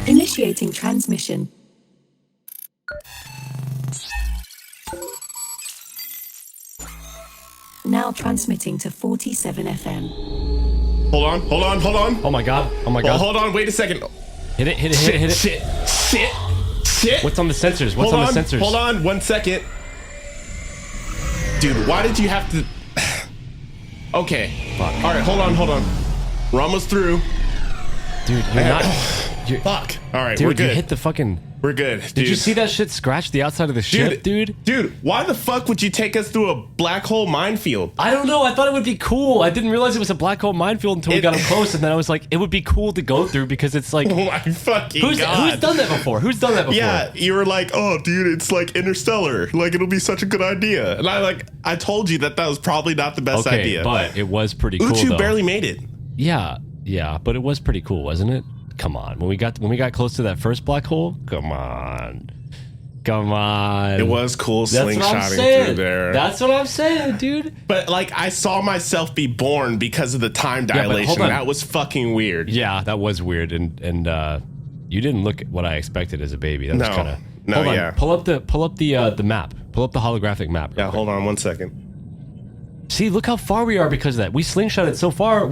Initiating transmission. Now transmitting to 47 FM. Hold on. Oh my god. Well, hold on, wait a second. Hit it. Shit. What's on the sensors? Hold on, 1 second. Dude, why did you have to... Okay. Fuck. All right, hold on. We're almost through. Dude, you're not... Fuck. All right, Dude, we're good. you hit the fucking... We're good, dude. Did you see that shit scratch the outside of the ship, dude? Dude, why the fuck would you take us through a black hole minefield? I don't know. I thought it would be cool. I didn't realize it was a black hole minefield until we got up close, and then I was like, it would be cool to go through because it's like... Oh my fucking Who's done that before? Yeah, you were like, oh, dude, it's like Interstellar. Like, it'll be such a good idea. And I told you that was probably not the best idea. But it was pretty cool, Uchu though. barely made it. Yeah, but it was pretty cool, wasn't it? Come on. When we got close to that first black hole, come on. It was cool slingshotting through there. That's what I'm saying, dude. But like, I saw myself be born because of the time dilation. hold on. That was fucking weird. Yeah, that was weird, and you didn't look at what I expected as a baby. That was kind of no. Yeah. Pull up the map. Pull up the holographic map. Yeah, hold on 1 second. See, look how far we are because of that. We slingshotted so far.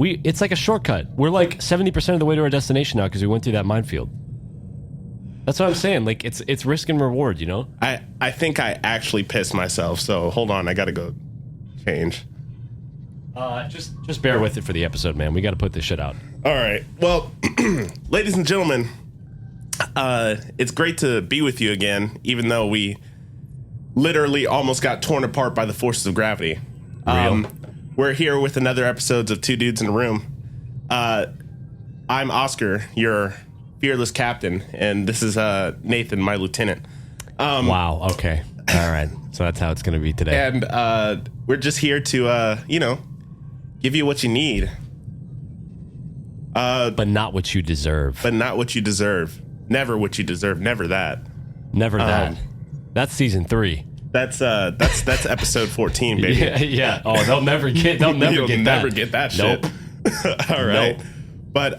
It's like a shortcut. We're like 70% of the way to our destination now because we went through that minefield. That's what I'm saying. Like, it's risk and reward, you know? I think I actually pissed myself, so hold on, I gotta go change. Just bear with it for the episode, man. We got to put this shit out. All right. Well, ladies and gentlemen, it's great to be with you again, even though we literally almost got torn apart by the forces of gravity. We're here with another episodes of Two Dudes in a Room. I'm Oscar, your fearless captain, and this is Nathan, my lieutenant. Wow. Okay. All right. So that's how it's going to be today. And we're just here to, give you what you need. But not what you deserve. But not what you deserve. Never what you deserve. Never that. Never that. That's season 3. That's episode 14, baby. Yeah. Oh, they'll never get You'll never get that shit. Nope. All right. Nope. But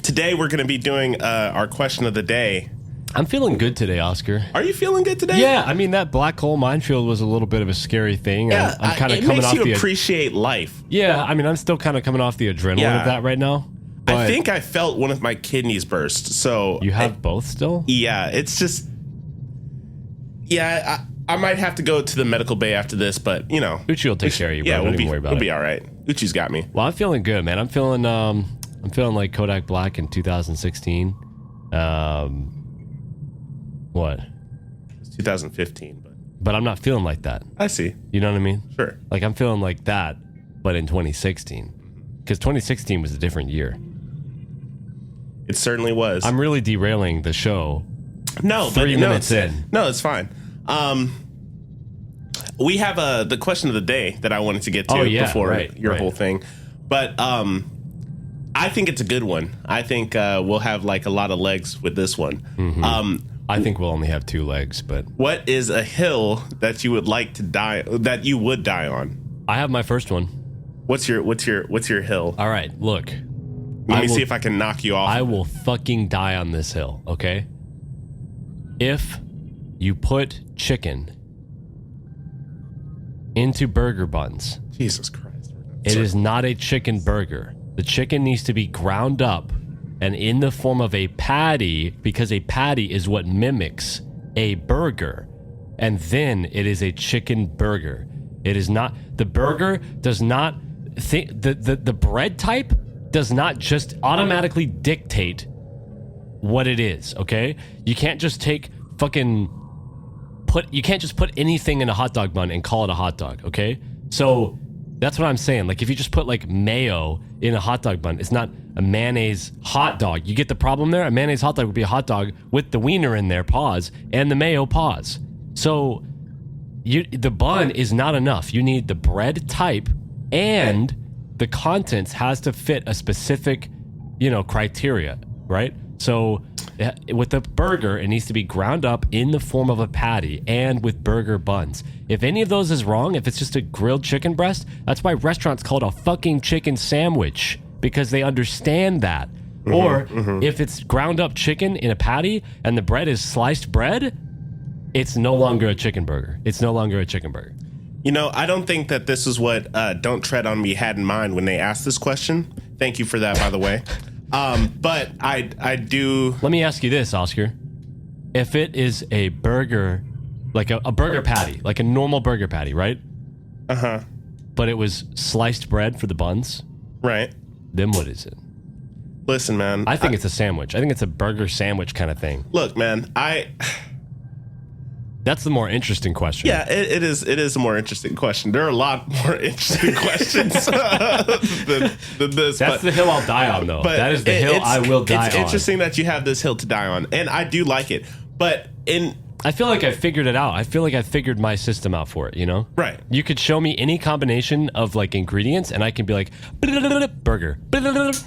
today we're going to be doing our question of the day. I'm feeling good today, Oscar. Are you feeling good today? Yeah, I mean, that black hole minefield was a little bit of a scary thing. Yeah, I'm kind of it coming makes off you the... appreciate life. Yeah, I mean, I'm still kind of coming off the adrenaline of that right now. I think I felt one of my kidneys burst, so... You have both still? Yeah, it's just... Yeah, I might have to go to the medical bay after this, but, Uchi will take care of you, bro. Yeah, Don't even worry about it. We'll be all right. Uchi's got me. Well, I'm feeling good, man. I'm feeling like Kodak Black in 2016. What? It's 2015, but I'm not feeling like that. I see. You know what I mean? Sure. Like, I'm feeling like that, but in 2016. Because 2016 was a different year. It certainly was. I'm really derailing the show. No, 3 minutes in. No, it's fine. We have the question of the day that I wanted to get to before your whole thing. But I think it's a good one. I think we'll have like a lot of legs with this one. Mm-hmm. I think we'll only have 2 legs, but what is a hill that you would like to die that you would die on? I have my first one. What's your hill? All right, look. Let me see if I can knock you off. I will fucking die on this hill, okay? If you put chicken into burger buns. Jesus Christ. It is not a chicken burger. The chicken needs to be ground up and in the form of a patty, because a patty is what mimics a burger. And then it is a chicken burger. It is not, the burger does not think, the bread type does not just automatically dictate what it is, okay? You can't just take you can't just put anything in a hot dog bun and call it a hot dog, okay? So that's what I'm saying. Like, if you just put like mayo in a hot dog bun, it's not a mayonnaise hot dog. You get the problem there? A mayonnaise hot dog would be a hot dog with the wiener in there, pause, and the mayo, pause. So the bun is not enough. You need the bread type, and the contents has to fit a specific, criteria, right? So with the burger, it needs to be ground up in the form of a patty and with burger buns. If any of those is wrong, if it's just a grilled chicken breast, that's why restaurants call it a fucking chicken sandwich, because they understand that. Or if it's ground up chicken in a patty and the bread is sliced bread, it's no longer a chicken burger. It's no longer a chicken burger. You know, I don't think that this is what Don't Tread on Me had in mind when they asked this question. Thank you for that, by the way. But I do. Let me ask you this, Oscar. If it is a burger, like a burger patty, like a normal burger patty, right? Uh-huh. But it was sliced bread for the buns, Right. then what is it? Listen, man. I think it's a sandwich. I think it's a burger sandwich kind of thing. Look, man. That's the more interesting question. Yeah, it is. It is a more interesting question. There are a lot more interesting questions than this. That's the hill I'll die on, though. That is the hill I will die on. It's interesting that you have this hill to die on, and I do like it. But I feel like I figured it out. I feel like I figured my system out for it, you know? Right. You could show me any combination of like ingredients and I can be like burger,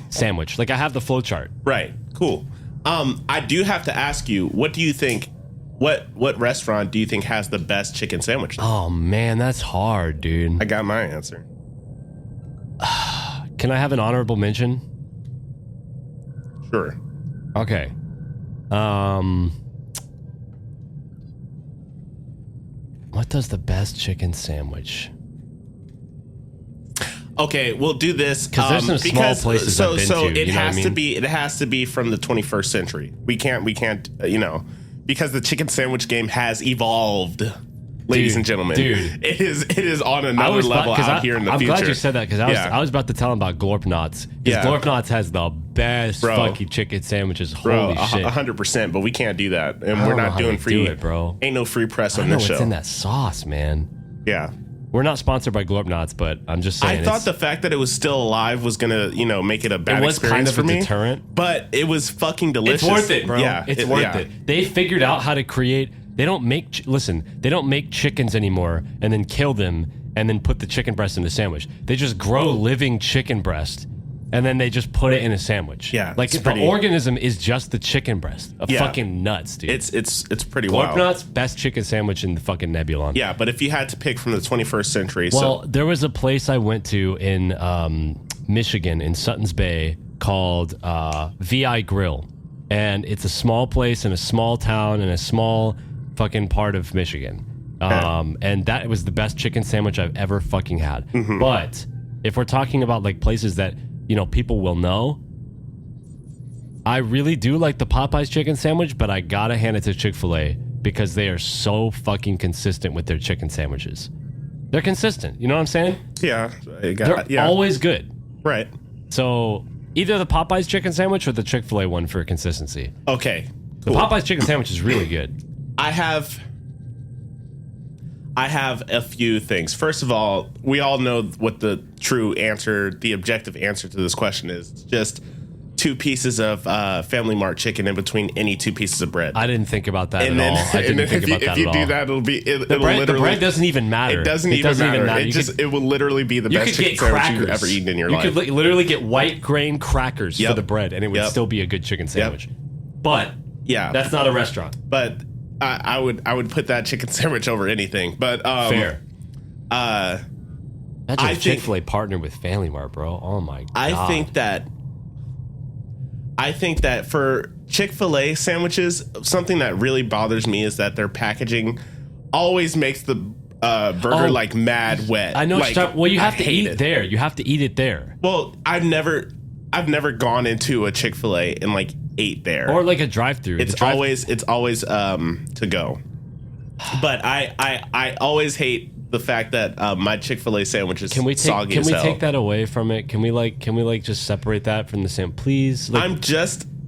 sandwich. Like I have the flow chart. Right. Cool. I do have to ask you, what do you think? What restaurant do you think has the best chicken sandwich? Oh man, that's hard, dude. I got my answer. Can I have an honorable mention? Sure. Okay. What does the best chicken sandwich? Okay, we'll do this 'Cause there's some small places I've been to, it you know what has I to mean? be. It has to be from the 21st century. We can't. Because the chicken sandwich game has evolved, ladies Dude, and gentlemen. dude. It is on another level out here in the future. I'm glad you said that because I was about to tell him about Glorpnots. Because Yeah. Glorpnots has the best Bro. fucking chicken sandwiches. Bro, Holy shit. 100%, but we can't do that, and I we're don't know not how doing they free. do it, bro. Ain't no free press I on don't know this what's show. in that sauce, man. Yeah. We're not sponsored by Glorpnots, but I'm just saying. I thought the fact that it was still alive was gonna, make it a bad it was experience kind of for a me. deterrent. But it was fucking delicious. It's worth it, bro. Yeah, it's worth it. They figured out how to create. They don't make. They don't make chickens anymore and then kill them and then put the chicken breast in a sandwich. They just grow living chicken breast and then they just put it in a sandwich. Yeah, like it's the pretty- organism is just the chicken breast. Yeah. Fucking nuts, dude. It's pretty wild. Glorpnuts, best chicken sandwich in the fucking Nebulon. Yeah, but if you had to pick from the 21st century, Well, so there was a place I went to in Michigan, in Suttons Bay, called VI Grill. And it's a small place in a small town in a small fucking part of Michigan. And that was the best chicken sandwich I've ever fucking had. Mm-hmm. But if we're talking about like places that, people will know, I really do like the Popeyes chicken sandwich, but I gotta hand it to Chick-fil-A because they are so fucking consistent with their chicken sandwiches. They're consistent. You know what I'm saying? yeah, They're always good. right. So either the Popeyes chicken sandwich or the Chick-fil-A one for consistency. Okay, The Popeyes chicken sandwich is really good. I have a few things. First of all, we all know what the true answer, the objective answer to this question is. It's just 2 pieces of Family Mart chicken in between any 2 pieces of bread. I didn't think about that and at then, all. I and didn't then think if you, about that if you at do all. that, it'll The literally. bread doesn't even matter. It doesn't even matter. You It will literally be the you best could chicken get sandwich crackers. you've ever eaten in your you life. could literally get white grain crackers Yep. for the bread, and it would Yep. still be a good chicken sandwich. But Yeah. that's not a restaurant. But I would put that chicken sandwich over anything. But Fair. I Imagine think- if Chick-fil-A partnered with Family Mart, bro. Oh my god. I think that for Chick-fil-A sandwiches, something that really bothers me is that their packaging always makes the burger Oh. like mad wet. I know. Like, Well, you I have to hate eat it. there. You have to eat it there, Well, I've never gone into a Chick-fil-A and like ate there. or like a drive-through. It's always to go. But I always hate the fact that my Chick-fil-A sandwich is soggy Can as we hell. take that away from it? Can we just separate that from the same? Please. Like,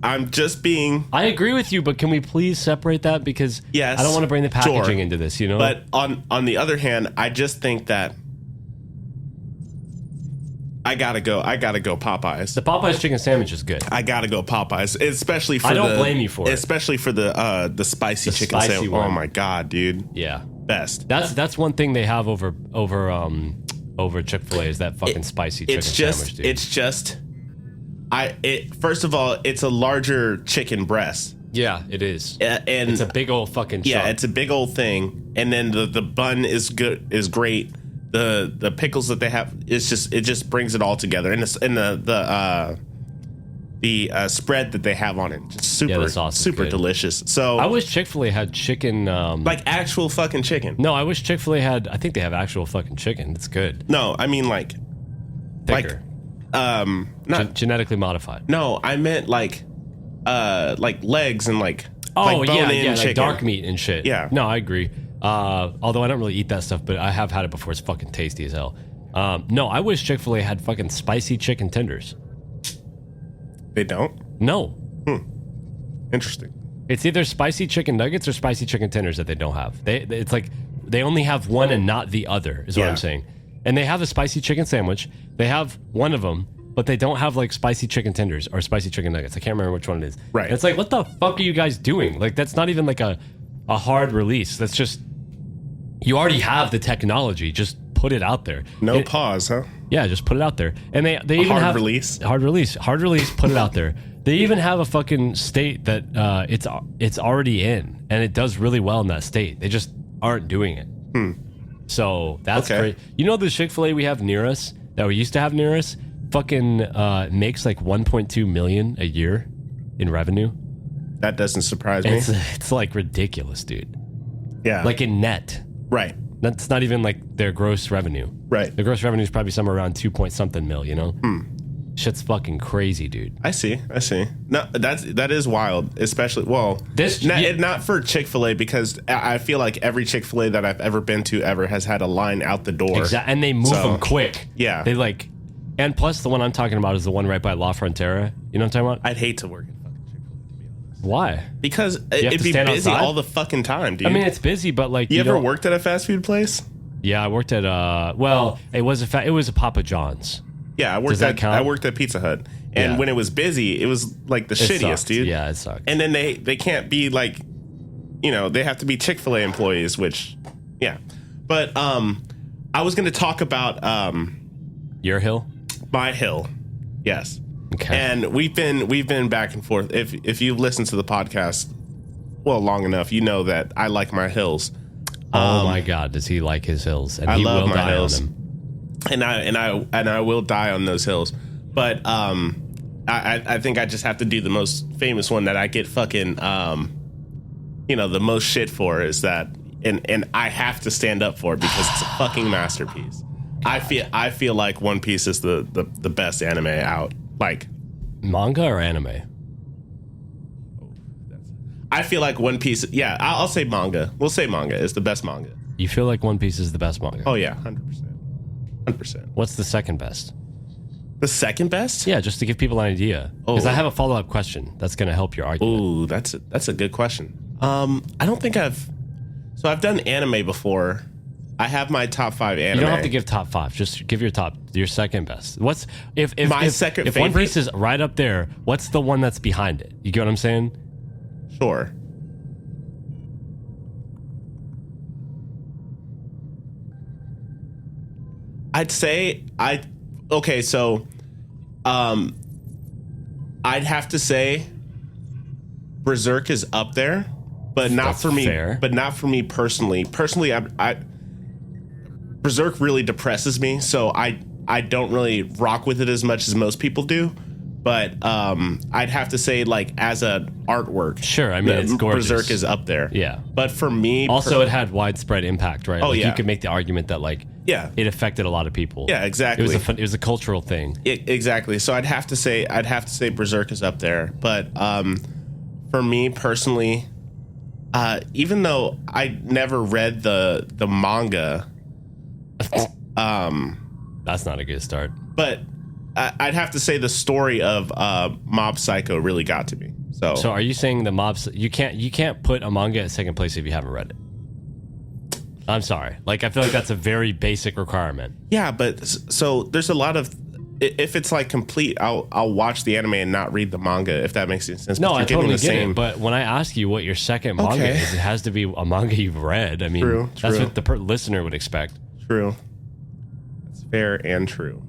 I'm just being. I agree with you, but can we please separate that because Yes, I don't want to bring the packaging sure. into this. You know. But on the other hand, I just think that I gotta go Popeyes. the Popeyes chicken sandwich is good. I gotta go Popeyes, especially for I don't blame you for it. especially for the spicy chicken spicy sandwich. one. Oh my god, dude, Yeah. best. That's one thing they have over Chick-fil-A is that fucking spicy chicken sandwich, dude. It's just first of all, it's a larger chicken breast. Yeah, it is. And It's a big old fucking chunk. yeah, it's a big old thing, and then the bun is great. The pickles that they have, it just brings it all together, and the spread that they have on it. Just super, Yeah, that sauce is super good. delicious. So I wish Chick-fil-A had chicken. like actual fucking chicken. No, I wish Chick-fil-A had. I think they have actual fucking chicken. It's good. No, I mean like Thicker. not Genetically modified. no, I meant like legs and like Oh like yeah, bone-in yeah, chicken. like dark meat and shit. Yeah. No, I agree. Although I don't really eat that stuff, but I have had it before. It's fucking tasty as hell. No, I wish Chick-fil-A had fucking spicy chicken tenders. They don't. No, Interesting. it's either spicy chicken nuggets or spicy chicken tenders that they don't have. It's like they only have one and not the other. Is what Yeah. I'm saying. And they have a spicy chicken sandwich. They have one of them, but they don't have like spicy chicken tenders or spicy chicken nuggets. I can't remember which one it is. Right. And it's like, what the fuck are you guys doing? Like, that's not even like a hard release. That's just, you already have the technology. Just put it out there. No pause, huh? Yeah, just put it out there. And they even hard have release? Hard release. Put it out there. They even have a fucking state that it's already in, and it does really well in that state. They just aren't doing it. So that's Okay. great. You know the Chick-fil-A we have near us that we used to have near us fucking makes like 1.2 million a year in revenue. That doesn't surprise me. It's like ridiculous, dude. Yeah. Like in net. right. That's not even like their gross revenue. Right. The gross revenue is probably somewhere around 2 point something mil, you know? Shit's fucking crazy, dude. I see. No, that is wild, especially not for Chick-fil-A, because I feel like every Chick-fil-A that I've ever been to ever has had a line out the door. And they move So, them quick. yeah. They like, and plus the one I'm talking about is the one right by La Frontera. You know what I'm talking about? I'd hate to work at fucking Chick-fil-A, to be honest. Why? Because have it'd to be stand busy outside? all the fucking time, dude. I mean, it's busy, but like you ever don't- worked at a fast food place? Yeah, I worked at it was a Papa John's. Yeah, Does that count? I worked at Pizza Hut, and Yeah. when it was busy, it was like the It shittiest, sucked. dude. Yeah, it sucked. And then they can't be like, they have to be Chick-fil-A employees, which, yeah. But I was going to talk about Your Hill? my hill, yes. Okay. And we've been back and forth. If you've listened to the podcast long enough, you know that I like my hills. Oh my God, does he like his hills? And I he love will my die hills. on them. And I will die on those hills. But I think I just have to do the most famous one that I get fucking the most shit for is that, and I have to stand up for it because it's a fucking masterpiece. I feel like One Piece is the best anime out. Like, Manga or anime? I feel like One Piece. Yeah, I'll say manga. We'll say manga is the best manga. You feel like One Piece is the best manga? Oh yeah, 100%. 100%. What's the second best? The second best? Yeah, just to give people an idea. Because Oh. I have a follow-up question that's going to help your argument. Ooh, that's a good question. I don't think I've done anime before. I have my top 5 anime. You don't have to give top 5. Just give your second best. What's if My second if One favorite? Piece is right up there, what's the one that's behind it? You get what I'm saying? Sure. I'd say so I'd have to say Berserk is up there, but not That's for me. fair. But not for me personally. Personally, I Berserk really depresses me, so I don't really rock with it as much as most people do. But I'd have to say, like, as an artwork, Sure, I mean, it's gorgeous. Berserk is up there. Yeah. But for me, Also, it had widespread impact, right? Oh, like, yeah. You could make the argument that like Yeah. it affected a lot of people. Yeah, exactly. It was a cultural thing. Exactly. So I'd have to say Berserk is up there. But for me personally, even though I never read the manga, That's not a good start. but I'd have to say the story of Mob Psycho really got to me. So So, are you saying the mobs? You can't put a manga at second place if you haven't read it? I'm sorry. Like, I feel like that's a very basic requirement. yeah, but so there's a lot of. If it's like complete, I'll watch the anime and not read the manga, if that makes any sense. No, But I you're giving totally the get same. it. But when I ask you what your second manga Okay. is, it has to be a manga you've read. I mean, True, that's true. what the listener would expect. True. That's fair and true.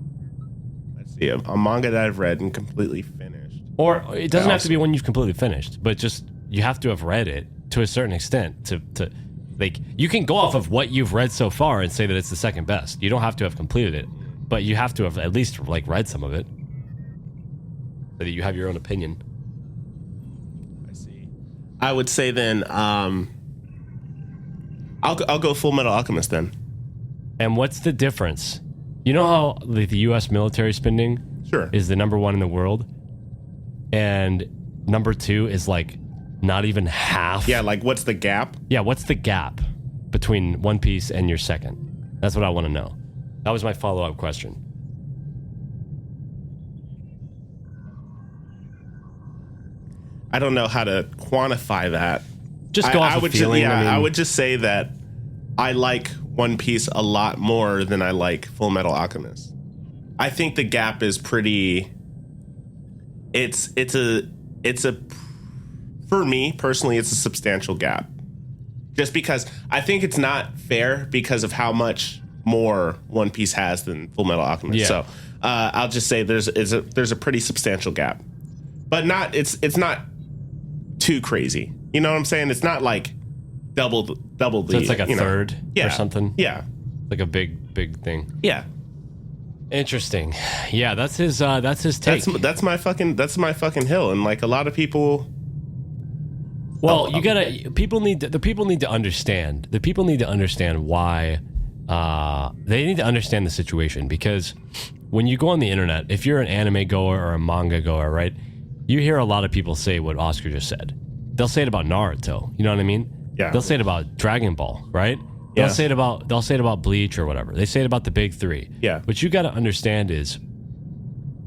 Let's see. A manga that I've read and completely finished. Or it doesn't have to Awesome. be one you've completely finished, but just you have to have read it to a certain extent to like you can go off of what you've read so far and say that it's the second best. You don't have to have completed it, but you have to have at least like read some of it. so that you have your own opinion. I see. I would say then, I'll go Full Metal Alchemist then. And what's the difference? You know how the U.S. military spending Sure. is the number one in the world, and number two is like not even half. Yeah, like what's the gap? Yeah, what's the gap between One Piece and your second? That's what I want to know. That was my follow-up question. I don't know how to quantify that. Just go off of feeling. I would just say that I like One Piece a lot more than I like Full Metal Alchemist. I think the gap is pretty. It's a for me personally, it's a substantial gap. Just because I think it's not fair because of how much more One Piece has than Full Metal Alchemist. Yeah. So I'll just say there's a pretty substantial gap, but not it's not too crazy. You know what I'm saying? It's not like double the. So it's like a third Yeah. or something? Yeah, Like a big thing. yeah. Interesting. Yeah, that's his take. That's my fucking hill, and like a lot of people. Well, the people need to understand. The people need to understand why. They need to understand the situation, because when you go on the internet, if you're an anime goer or a manga goer, right, you hear a lot of people say what Oscar just said. They'll say it about Naruto. You know what I mean? Yeah. They'll say it about Dragon Ball, right? Yeah. They'll say it about Bleach or whatever. They say it about the big three. Yeah. What you got to understand is,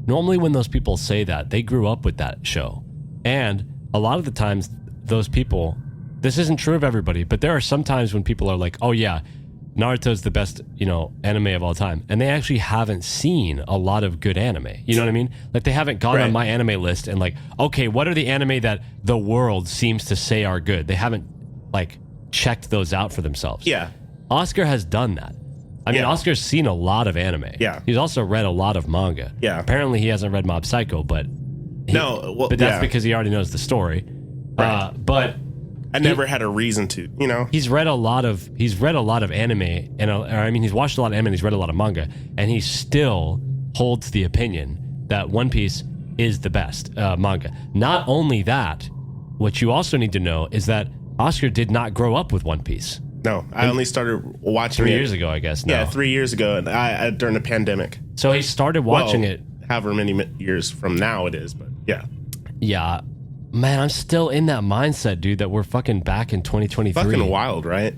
normally when those people say that, they grew up with that show, and a lot of the times those people, this isn't true of everybody, but there are some times when people are like, oh yeah, Naruto's the best, anime of all time, and they actually haven't seen a lot of good anime. You know what I mean? Like, they haven't gone Right. on my anime list and like, okay, what are the anime that the world seems to say are good? They haven't like checked those out for themselves. Yeah. Oscar has done that. I mean, Yeah. Oscar's seen a lot of anime. Yeah. He's also read a lot of manga. Yeah. Apparently he hasn't read Mob Psycho, but Well, but that's yeah. because he already knows the story. Right. But I never had a reason to. he's read a lot of anime, and he's watched a lot of anime, and he's read a lot of manga, and he still holds the opinion that One Piece is the best manga. Not only that, what you also need to know is that Oscar did not grow up with One Piece. No, I only started watching 3 it years ago, I guess. No. Yeah, 3 years ago, and I during the pandemic. So he started watching Well, it. However many years from now it is, but yeah, Yeah. Man, I'm still in that mindset, dude, that we're fucking back in 2023. fucking wild, right?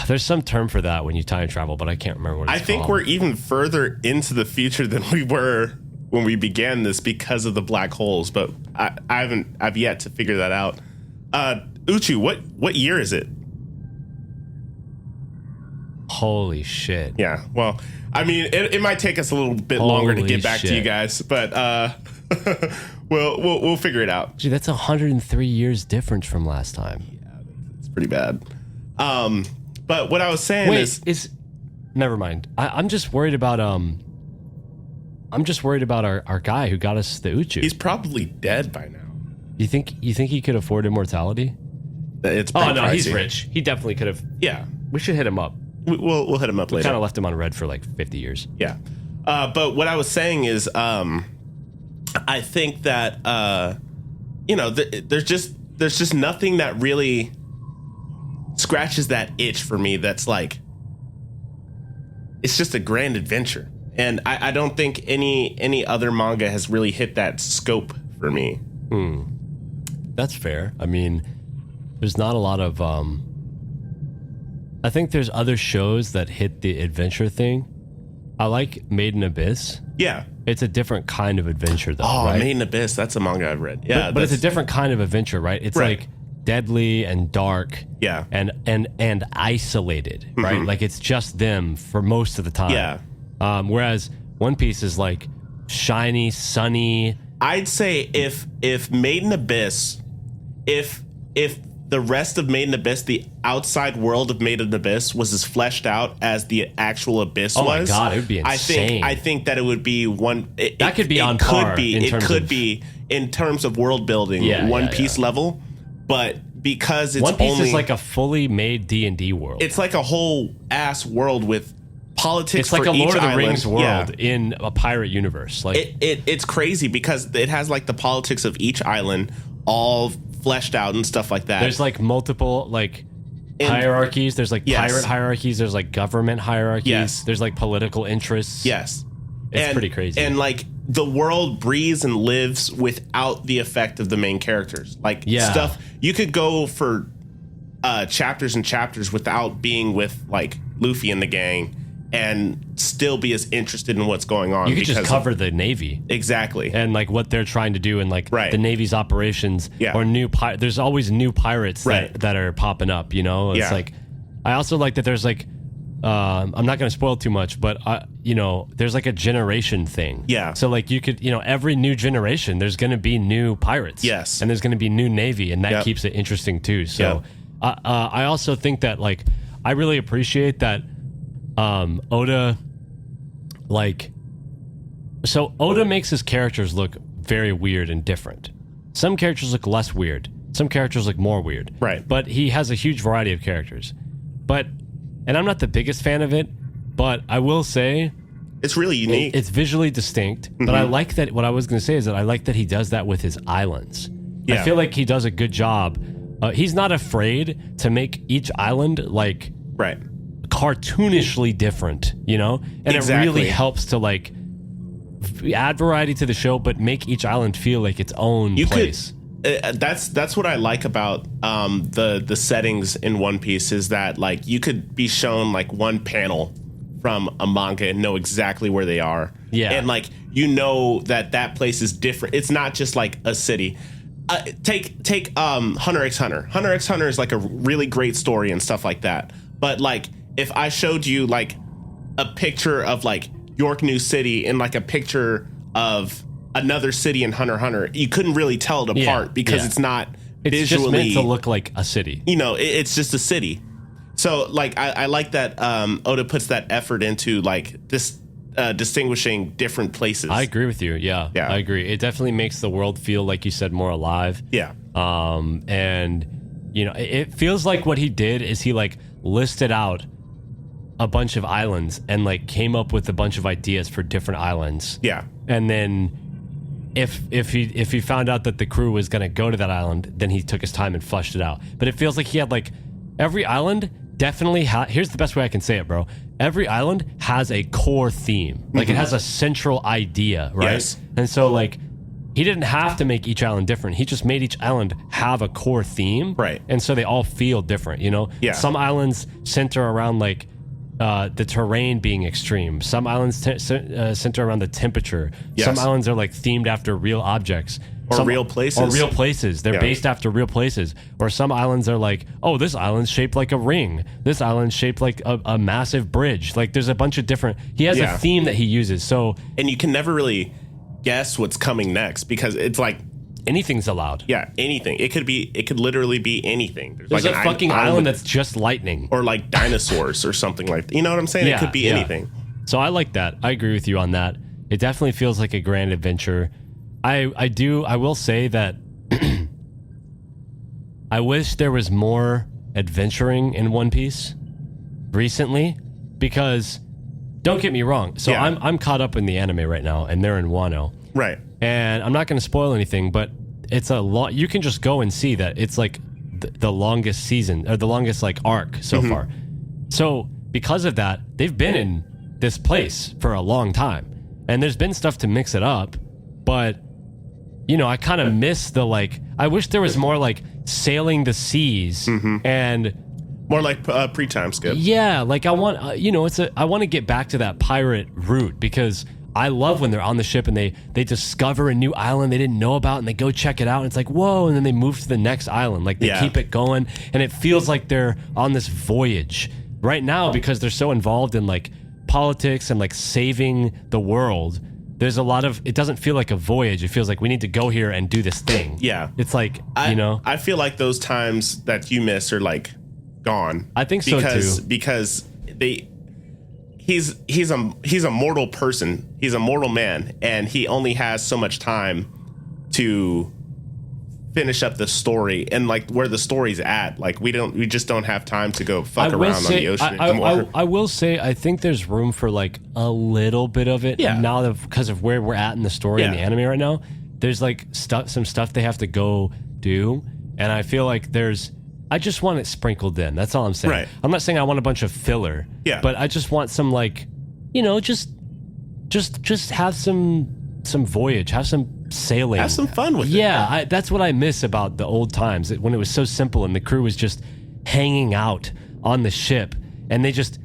There's some term for that when you time travel, but I can't remember what it's I think called. we're even further into the future than we were when we began this because of the black holes, but I've yet to figure that out. Uchu, what year is it? Holy shit. Yeah, well, I mean, it might take us a little bit longer to Holy get back to you shit. guys, but we'll figure it out. Gee, that's 103 years difference from last time. It's pretty bad. But what I was saying Wait, is never mind. I'm just worried about our guy who got us the Uchu. he's probably dead by now. You think he could afford immortality? It's Oh pretty no, he's pricey. rich. He definitely could have. Yeah, We should hit him up. we'll hit him up later. Kind of left him on red for like 50 years. Yeah. But what I was saying is, I think that, there's just nothing that really scratches that itch for me. That's like, it's just a grand adventure. And I don't think any other manga has really hit that scope for me. That's fair. I mean, there's not a lot of. I think there's other shows that hit the adventure thing. I like Made in Abyss. Yeah. It's a different kind of adventure, though. Oh, right? Made in Abyss. That's a manga I've read. Yeah. but it's a that's- different kind of adventure, right? It's Right. like deadly and dark. Yeah. And isolated, right? Like it's just them for most of the time. Yeah. Whereas One Piece is like shiny, sunny. I'd say if Made in Abyss, if the rest of Made in Abyss, the outside world of Made in Abyss was as fleshed out as the actual Abyss Oh was. my God, it would be insane. I think that it would be one. That could be on par in terms of- be in terms of world building, Yeah, One yeah, Piece level, but because it's One Piece only is like a fully made D&D world. it's like a whole ass world with politics. It's like for a Lord each of the island. Rings world Yeah. in a pirate universe. Like It's crazy because it has like the politics of each island all fleshed out and stuff like that. there's like multiple like And- hierarchies. There's like Yes. pirate hierarchies. There's like government hierarchies. Yes. There's like political interests. Yes. It's pretty crazy. And like the world breathes and lives without the effect of the main characters. Like Yeah. stuff you could go for chapters and chapters without being with like Luffy and the gang and still be as interested in what's going on. You could just because- cover the Navy exactly. and like what they're trying to do and like Right. the Navy's operations Yeah. or there's always new pirates Right. that are popping up, you know? It's Yeah. like, I also like that there's like, I'm not going to spoil too much, but you know, there's like a generation thing. Yeah. So like you could, you know, every new generation, there's going to be new pirates. Yes. And there's going to be new Navy, and that Yep. keeps it interesting too. So I also think that like, I really appreciate that Oda, like, so Oda makes his characters look very weird and different. Some characters look less weird. Some characters look more weird. Right. But he has a huge variety of characters. But, and I'm not the biggest fan of it, but I will say It's really unique. it's visually distinct. But I like that. What I was going to say is that I like that he does that with his islands. I Yeah. feel like he does a good job. He's not afraid to make each island like right. cartoonishly different, you know? And Exactly. it really helps to like add variety to the show, but make each island feel like its own You place. could. That's what I like about the settings in One Piece is that like you could be shown like one panel from a manga and know exactly where they are. Yeah. And like you know that place is different. It's not just like a city. Take Hunter x Hunter. Hunter x Hunter is like a really great story and stuff like that. But like if I showed you like a picture of like York New City and like a picture of another city in Hunter x Hunter, you couldn't really tell it Yeah, apart because yeah. it's not It's visually just meant to look like a city. you know, it's just a city. So like I like that Oda puts that effort into like this distinguishing different places. I agree with you. Yeah, Yeah. I agree. It definitely makes the world feel, like you said, more alive. Yeah. And you know, it feels like what he did is he like listed out a bunch of islands and like came up with a bunch of ideas for different islands. Yeah. And then if he found out that the crew was going to go to that island, then he took his time and flushed it out. But it feels like he had like every island definitely here's the best way I can say it, bro. Every island has a core theme. Like it has a central idea, right? Yes. And so like he didn't have to make each island different. He just made each island have a core theme. Right. And so they all feel different, you know? Yeah. Some islands center around like the terrain being extreme. Some islands center around the temperature. Yes. Some islands are like themed after real objects. Or real places. Or real places. They're Yeah. based after real places. Or some islands are like, oh, this island's shaped like a ring. This island's shaped like a massive bridge. Like there's a bunch of different... He has Yeah. a theme that he uses. So And you can never really guess what's coming next because it's like anything's allowed. yeah, anything. It could literally be anything. There's like a an fucking island that's just lightning. or like dinosaurs or something like that. You know what I'm saying? Yeah, It could be yeah. anything. So I like that. I agree with you on that. It definitely feels like a grand adventure. I will say that I wish there was more adventuring in One Piece recently because don't get me wrong. So Yeah. I'm caught up in the anime right now and they're in Wano. Right. And I'm not going to spoil anything, but it's a lot. You can just go and see that it's like the longest season or the longest like arc so far. So because of that, they've been in this place for a long time, and there's been stuff to mix it up. But you know, I kind of miss the like. I wish there was more like sailing the seas and. More like pre-time skip. Yeah, like I want, I want to get back to that pirate route because I love when they're on the ship and they discover a new island they didn't know about and they go check it out and it's like, whoa, and then they move to the next island. Like they Yeah. keep it going and it feels like they're on this voyage right now because they're so involved in like politics and like saving the world. There's a lot of, it doesn't feel like a voyage. It feels like we need to go here and do this thing. Yeah. It's like, I feel like those times that you miss are like gone. I think so, too. Because he's a mortal person. He's a mortal man, and he only has so much time to finish up the story and like where the story's at. Like we just don't have time to go fuck around on the ocean anymore. I will say I think there's room for like a little bit of it. Yeah. Now that because of where we're at in the story in the Yeah. anime right now, there's like some stuff they have to go do, and I feel like I just want it sprinkled in. That's all I'm saying. Right. I'm not saying I want a bunch of filler. Yeah. But I just want some like, just have some voyage, have some sailing, Have some fun with it. Yeah, that's what I miss about the old times when it was so simple and the crew was just hanging out on the ship and they just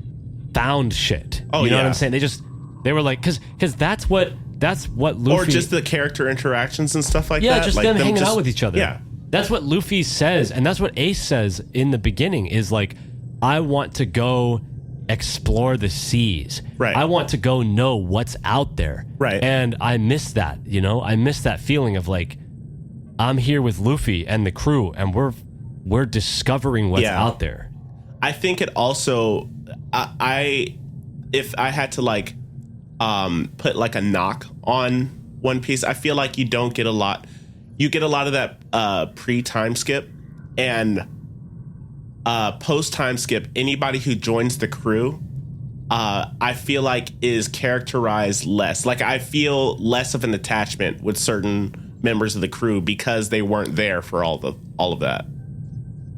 found shit. Oh, you know what yeah. I'm saying? They were like, because that's what Luffy. Or just the character interactions and stuff like that. Yeah, just like them hanging out with each other. Yeah. That's what Luffy says, and that's what Ace says in the beginning is like, I want to go explore the seas. Right. I want to go know what's out there. Right. And I miss that, I miss that feeling of like, I'm here with Luffy and the crew, and we're discovering what's Yeah. out there. I think it also, if I had to like, put like a knock on One Piece, I feel like you don't get a lot. You get a lot of that pre-time skip and post-time skip. Anybody who joins the crew, I feel like is characterized less. Like I feel less of an attachment with certain members of the crew because they weren't there for all of that.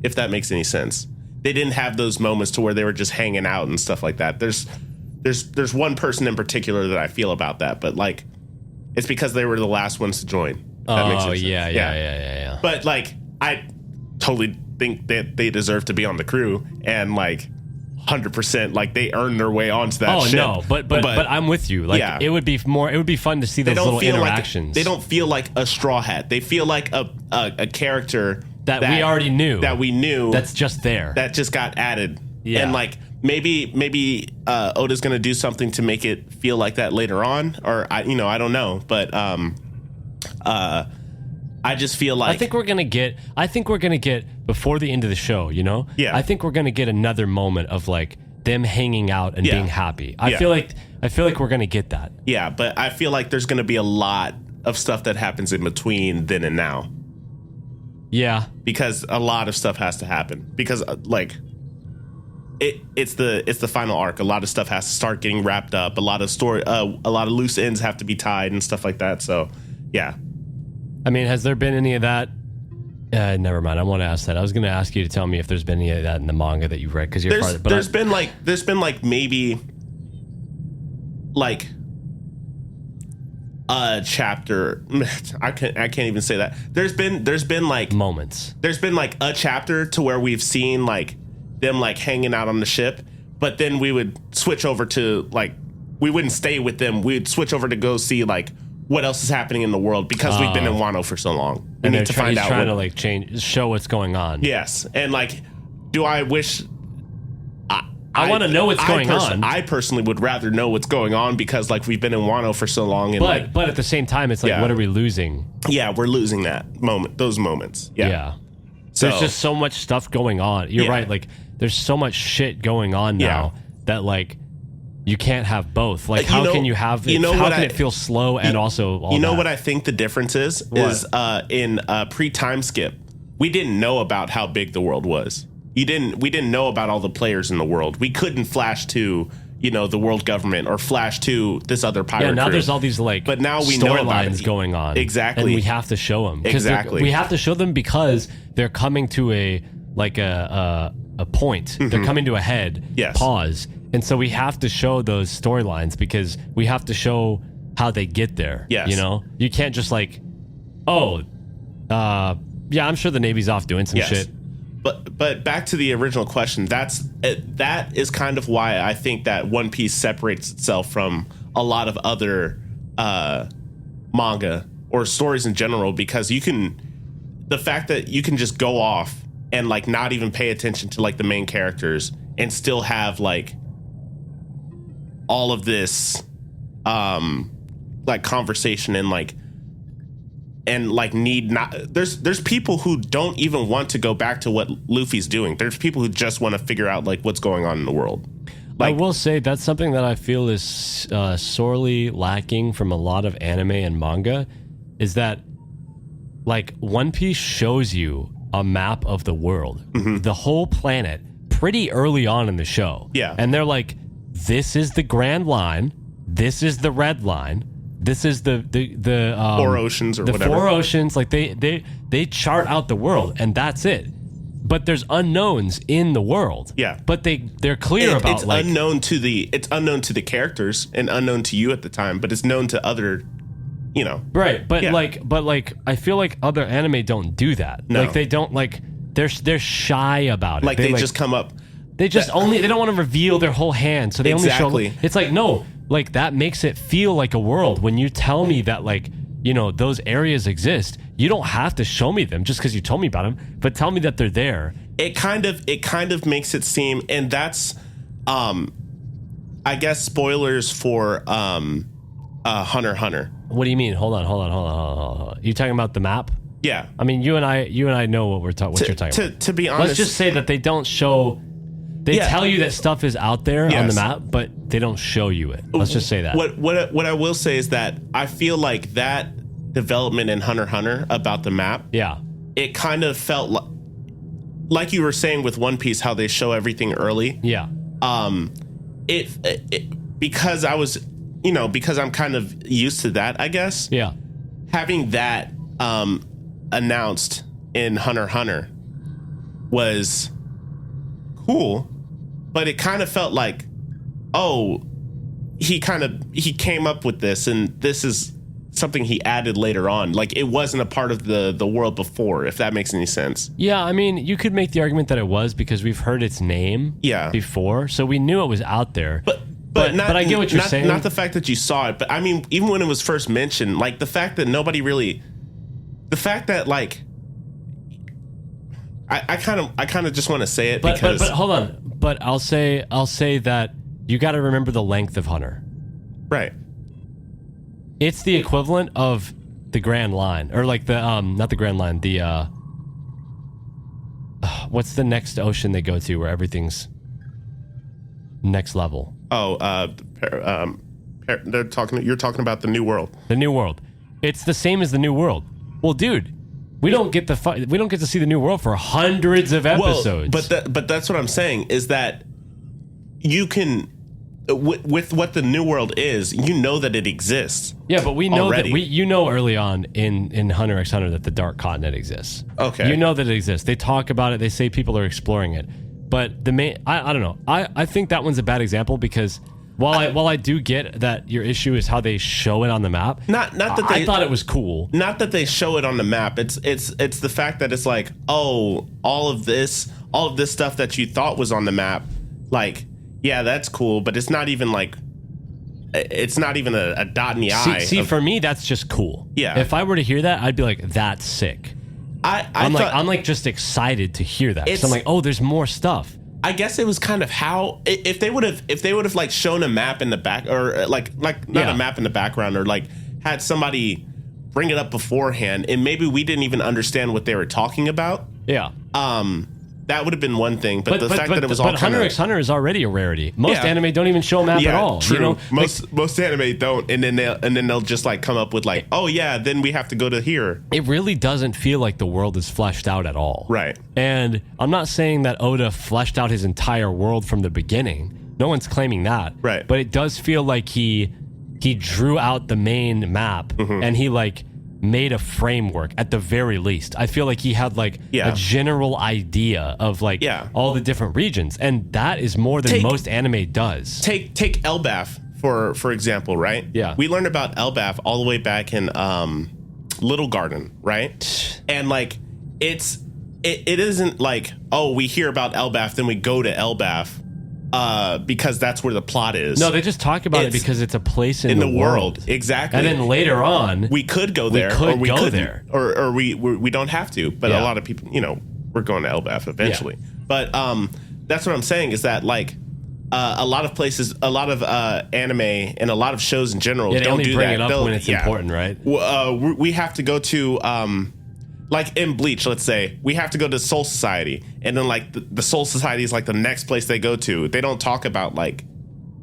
If that makes any sense, they didn't have those moments to where they were just hanging out and stuff like that. There's one person in particular that I feel about that, but like it's because they were the last ones to join. That makes Oh sense. yeah. But like, I totally think that they deserve to be on the crew, and like 100%, like they earned their way onto that Oh ship. no, but I'm with you. Like Yeah. it would be fun to see They those don't little feel interactions. like they don't feel like a straw hat. They feel like a character that we already knew. that we knew That's just there. that just got added. Yeah. And like maybe Oda's gonna do something to make it feel like that later on, or I don't know, but I just feel like I think we're gonna get before the end of the show. Yeah. I think we're gonna get another moment of like them hanging out and Yeah. being happy. I Yeah. feel like we're gonna get that. yeah, but I feel like there's gonna be a lot of stuff that happens in between then and now, Yeah. because a lot of stuff has to happen, because like it's the final arc. A lot of stuff has to start getting wrapped up. A lot of loose ends have to be tied and stuff like that. So yeah. I mean, has there been any of that? Never mind. I want to ask that. I was going to ask you to tell me if there's been any of that in the manga that you've read, because you're part of it. But There's been like maybe like a chapter. I can't even say that. There's been like moments. there's been like a chapter to where we've seen like them like hanging out on the ship, but then we would switch over to like, we wouldn't stay with them. We'd switch over to go see like what else is happening in the world, because we've been in Wano for so long. We And need to find he's out. trying to like show what's going on. Yes, and like, do I wish? I wanna know what's going on. I personally would rather know what's going on, because like we've been in Wano for so long, and like, But at the same time, it's like, Yeah. what are we losing? yeah, we're losing that moment, those moments. Yeah. So there's just so much stuff going on. You're Yeah. right. Like there's so much shit going on now that like you can't have both. Like how can you have it? How can it feel slow and also all you know that? what I think the difference is in pre-time skip, we didn't know about how big the world was. We didn't know about all the players in the world. We couldn't flash to the world government or flash to this other pirate Yeah, now crew. there's all these like But now we know about storylines it. going on. Exactly. And we have to show them. Exactly. We have to show them because they're coming to a point. They're coming to a head. Yes. Pause. And so we have to show those storylines because we have to show how they get there. Yes. You can't just like, yeah, I'm sure the Navy's off doing some Yes. shit. But back to the original question, that is kind of why I think that One Piece separates itself from a lot of other manga or stories in general, because the fact that you can just go off and like not even pay attention to like the main characters and still have like all of this like conversation and need not there's people who don't even want to go back to what Luffy's doing. There's people who just want to figure out like what's going on in the world. I will say that's something that I feel is sorely lacking from a lot of anime and manga, is that like One Piece shows you a map of the world, the whole planet, pretty early on in the show. Yeah. And they're like, this is the Grand Line, this is the Red Line, this is the Four oceans or the whatever. four oceans. Like they chart out the world, and that's it. But there's unknowns in the world. Yeah. But they're clear about it's like unknown to the characters and unknown to you at the time, but it's known to other, right. But Yeah. like I feel like other anime don't do that. No. Like they don't like they're shy about it. like they just come up. They just they don't want to reveal their whole hand, so they Exactly. only show. It's like no, like that makes it feel like a world when you tell me that like those areas exist. You don't have to show me them just because you told me about them, but tell me that they're there. It kind of makes it seem, and that's, I guess spoilers for Hunter x Hunter. What do you mean? Hold on. You talking about the map? Yeah. I mean, you and I know what you're talking about. To be honest, Let's just say that they don't show. They Yeah. tell you that stuff is out there on the Yes. map, but they don't show you it. Let's just say that. What I will say is that I feel like that development in Hunter x Hunter about the map, Yeah. it kind of felt like you were saying with One Piece, how they show everything early. Yeah. It because I was, because I'm kind of used to that, I guess. Yeah. Having that announced in Hunter x Hunter was cool, but it kind of felt like, oh, he came up with this, and this is something he added later on. Like it wasn't a part of the world before, if that makes any sense. Yeah, I mean, you could make the argument that it was because we've heard its name before, so we knew it was out there. But I get what you're saying. Not the fact that you saw it, but I mean, even when it was first mentioned, like the fact that like I kind of just want to say it because but hold on. But I'll say that you got to remember the length of Hunter. right. It's the equivalent of the Grand Line, or like the not the Grand Line. The what's the next ocean they go to where everything's next level? Oh, you're talking about the New World. The New World. It's the same as the New World. Well, dude, we don't get to see the New World for hundreds of episodes. Well, but that's what I'm saying is that you can. With what the New World is, that it exists. Yeah, but we know already. that early on in Hunter x Hunter that the Dark Continent exists. Okay. You know that it exists. They talk about it. They say people are exploring it. But the main, I don't know. I think that one's a bad example because while I do get that your issue is how they show it on the map. Not that I thought it was cool. Not that they show it on the map. It's the fact that it's like, oh, all of this stuff that you thought was on the map, like. Yeah, that's cool, but it's not even like a dot in the eye. See, for me, that's just cool. Yeah. If I were to hear that, I'd be like, that's sick. I'm just excited to hear that. 'Cause I'm like, oh, there's more stuff. I guess it was kind of how if they would have like shown a map in the back or like not a map in the background or like had somebody bring it up beforehand and maybe we didn't even understand what they were talking about. Yeah. That would have been one thing, but the fact that it was all Hunter x Hunter is already a rarity. Most anime don't even show a map at all. True. Most anime don't, and then they'll just like come up with like, oh yeah, then we have to go to here. It really doesn't feel like the world is fleshed out at all. Right. And I'm not saying that Oda fleshed out his entire world from the beginning. No one's claiming that. Right. But it does feel like he drew out the main map and he like made a framework at the very least. I feel like he had like a general idea of like all the different regions, and that is more than most anime does. Take Elbaf for example, right? Yeah. We learned about Elbaf all the way back in Little Garden, right? And like it isn't like, oh, we hear about Elbaf, then we go to Elbaf. Because that's where the plot is. No, they just talk about it because it's a place in the world. Exactly. And then later on, we could go there, or we go couldn't, there, or we don't have to. But a lot of people, we're going to Elbaf eventually. Yeah. But that's what I'm saying is that like a lot of places, a lot of anime and a lot of shows in general they don't only do bring that. it up when it's important, right? We have to go to. Like in Bleach, let's say, we have to go to Soul Society. And then like the Soul Society is like the next place they go to. They don't talk about like,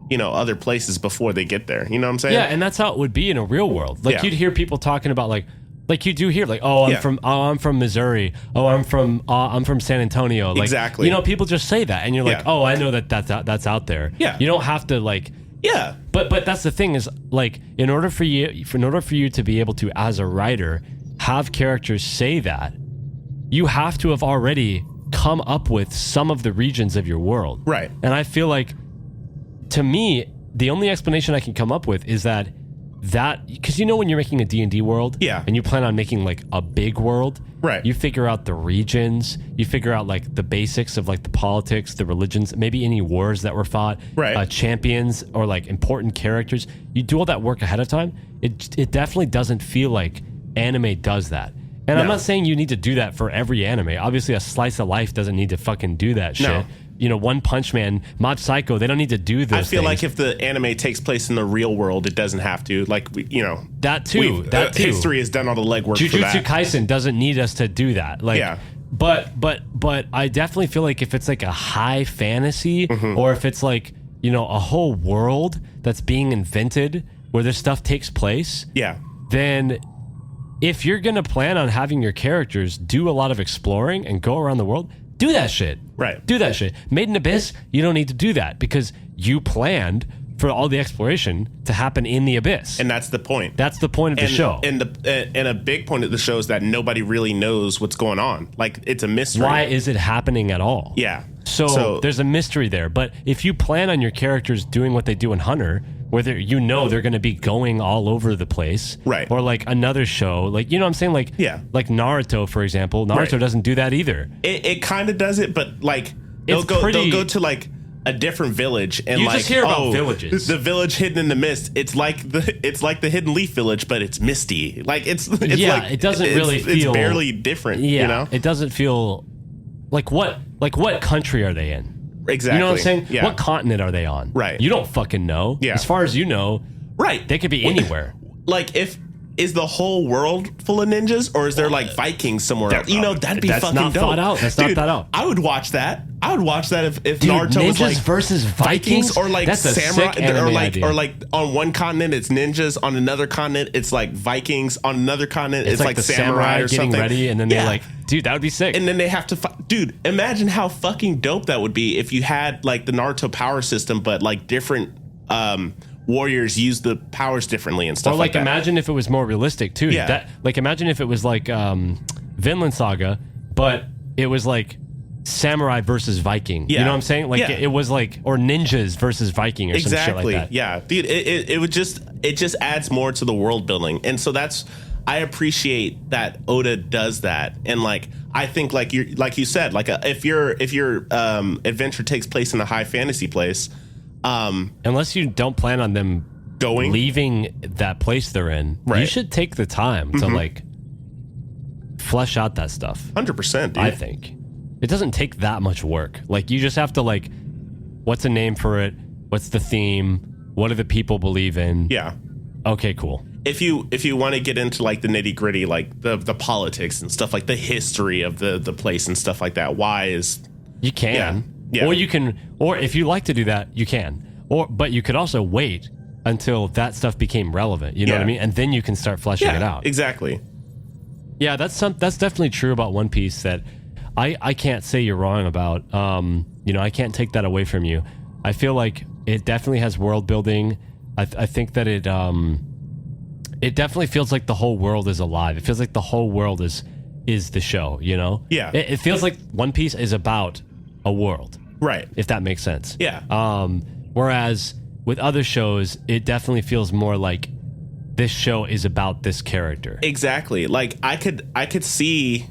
other places before they get there. You know what I'm saying? Yeah, and that's how it would be in a real world. Like you'd hear people talking about like, Like you do here, like, I'm from Missouri. Oh, I'm from San Antonio. Like, Exactly. People just say that, and you're like, Yeah. oh, I know that's out there. Yeah. You don't have to like. Yeah. But that's the thing is, like, in order for you to be able to, as a writer, have characters say that, you have to have already come up with some of the regions of your world. Right. And I feel like, to me, the only explanation I can come up with is that because when you're making a D&D world, Yeah. and you plan on making like a big world, Right. you figure out the regions, you figure out like the basics of like the politics, the religions, maybe any wars that were fought, Right. Champions or like important characters. You do all that work ahead of time. It definitely doesn't feel like anime does that. And I'm No. not saying you need to do that for every anime. Obviously, a slice of life doesn't need to fucking do that shit. No. One Punch Man, Mob Psycho, they don't need to do those I feel things. like if the anime takes place in the real world, it doesn't have to. Like, that too. history has done all the legwork for Jujutsu that. Kaisen doesn't need us to do that. Like, Yeah. But I definitely feel like if it's like a high fantasy, Mm-hmm. or if it's like a whole world that's being invented where this stuff takes place, Yeah. then if you're gonna plan on having your characters do a lot of exploring and go around the world, do that shit. Right. Do that shit. Made in Abyss, you don't need to do that because you planned for all the exploration to happen in the Abyss. And that's the point. That's the point of the show. And a big point of the show is that nobody really knows what's going on. Like, it's a mystery. Why is it happening at all? Yeah. So there's a mystery there. But if you plan on your characters doing what they do in Hunter, where they're going to be going all over the place, Right. Or like another show, like what I'm saying, like Yeah. like Naruto, for example. Naruto Right. doesn't do that either. It kind of does it, but like they'll pretty- go to like a different village and You like just hear about villages. The village hidden in the mist. It's like the Hidden Leaf village, but it's misty. Like it's Yeah, like, it doesn't really feel- it's barely different. Yeah, it doesn't feel like what country are they in? Exactly. You know what I'm saying? Yeah. What continent are they on? Right. You don't fucking know. Yeah. As far as you know, Right. they could be anywhere. Like, is the whole world full of ninjas, or is there like Vikings somewhere else? That'd be that's fucking not dope. thought out. That's not Dude, thought out. I would watch that. I would watch that if Dude, Naruto was ninjas like versus Vikings, or like that's a samurai, sick anime idea. or like on one continent it's ninjas, on another continent it's like Vikings, on another continent it's like the samurai or getting something. ready, and then Yeah. they're like, dude, that would be sick. And then they have to dude, imagine how fucking dope that would be if you had like the Naruto power system, but like different warriors use the powers differently and stuff or like that. imagine if it was more realistic too. Yeah. Imagine if it was like Vinland Saga, but it was like samurai versus Viking. Yeah. You know what I'm saying? Like Yeah. it was like, or ninjas versus Viking or some shit Exactly. like that. Yeah, dude. It just adds more to the world building, and so I appreciate that Oda does that, and like I think like you said, like if your adventure takes place in a high fantasy place, Unless you don't plan on them going leaving that place they're in, you Right. should take the time to like flesh out that stuff. 100%, dude. I think it doesn't take that much work. Like you just have to like, what's a name for it? What's the theme? What do the people believe in? Yeah. Okay, cool. If you want to get into like the nitty gritty, like the politics and stuff, like the history of the place and stuff like that, You can. Yeah. Or you can, or if you like to do that, you can. But you could also wait until that stuff became relevant. You know Yeah. what I mean? And then you can start fleshing it out. Exactly. Yeah, that's definitely true about One Piece that I can't say you're wrong about. I can't take that away from you. I feel like it definitely has world building. I think that it definitely feels like the whole world is alive. It feels like the whole world is the show, you know? Yeah. It feels like One Piece is about a world, Right. if that makes sense. Yeah. Whereas with other shows, it definitely feels more like this show is about this character. Exactly. Like I could see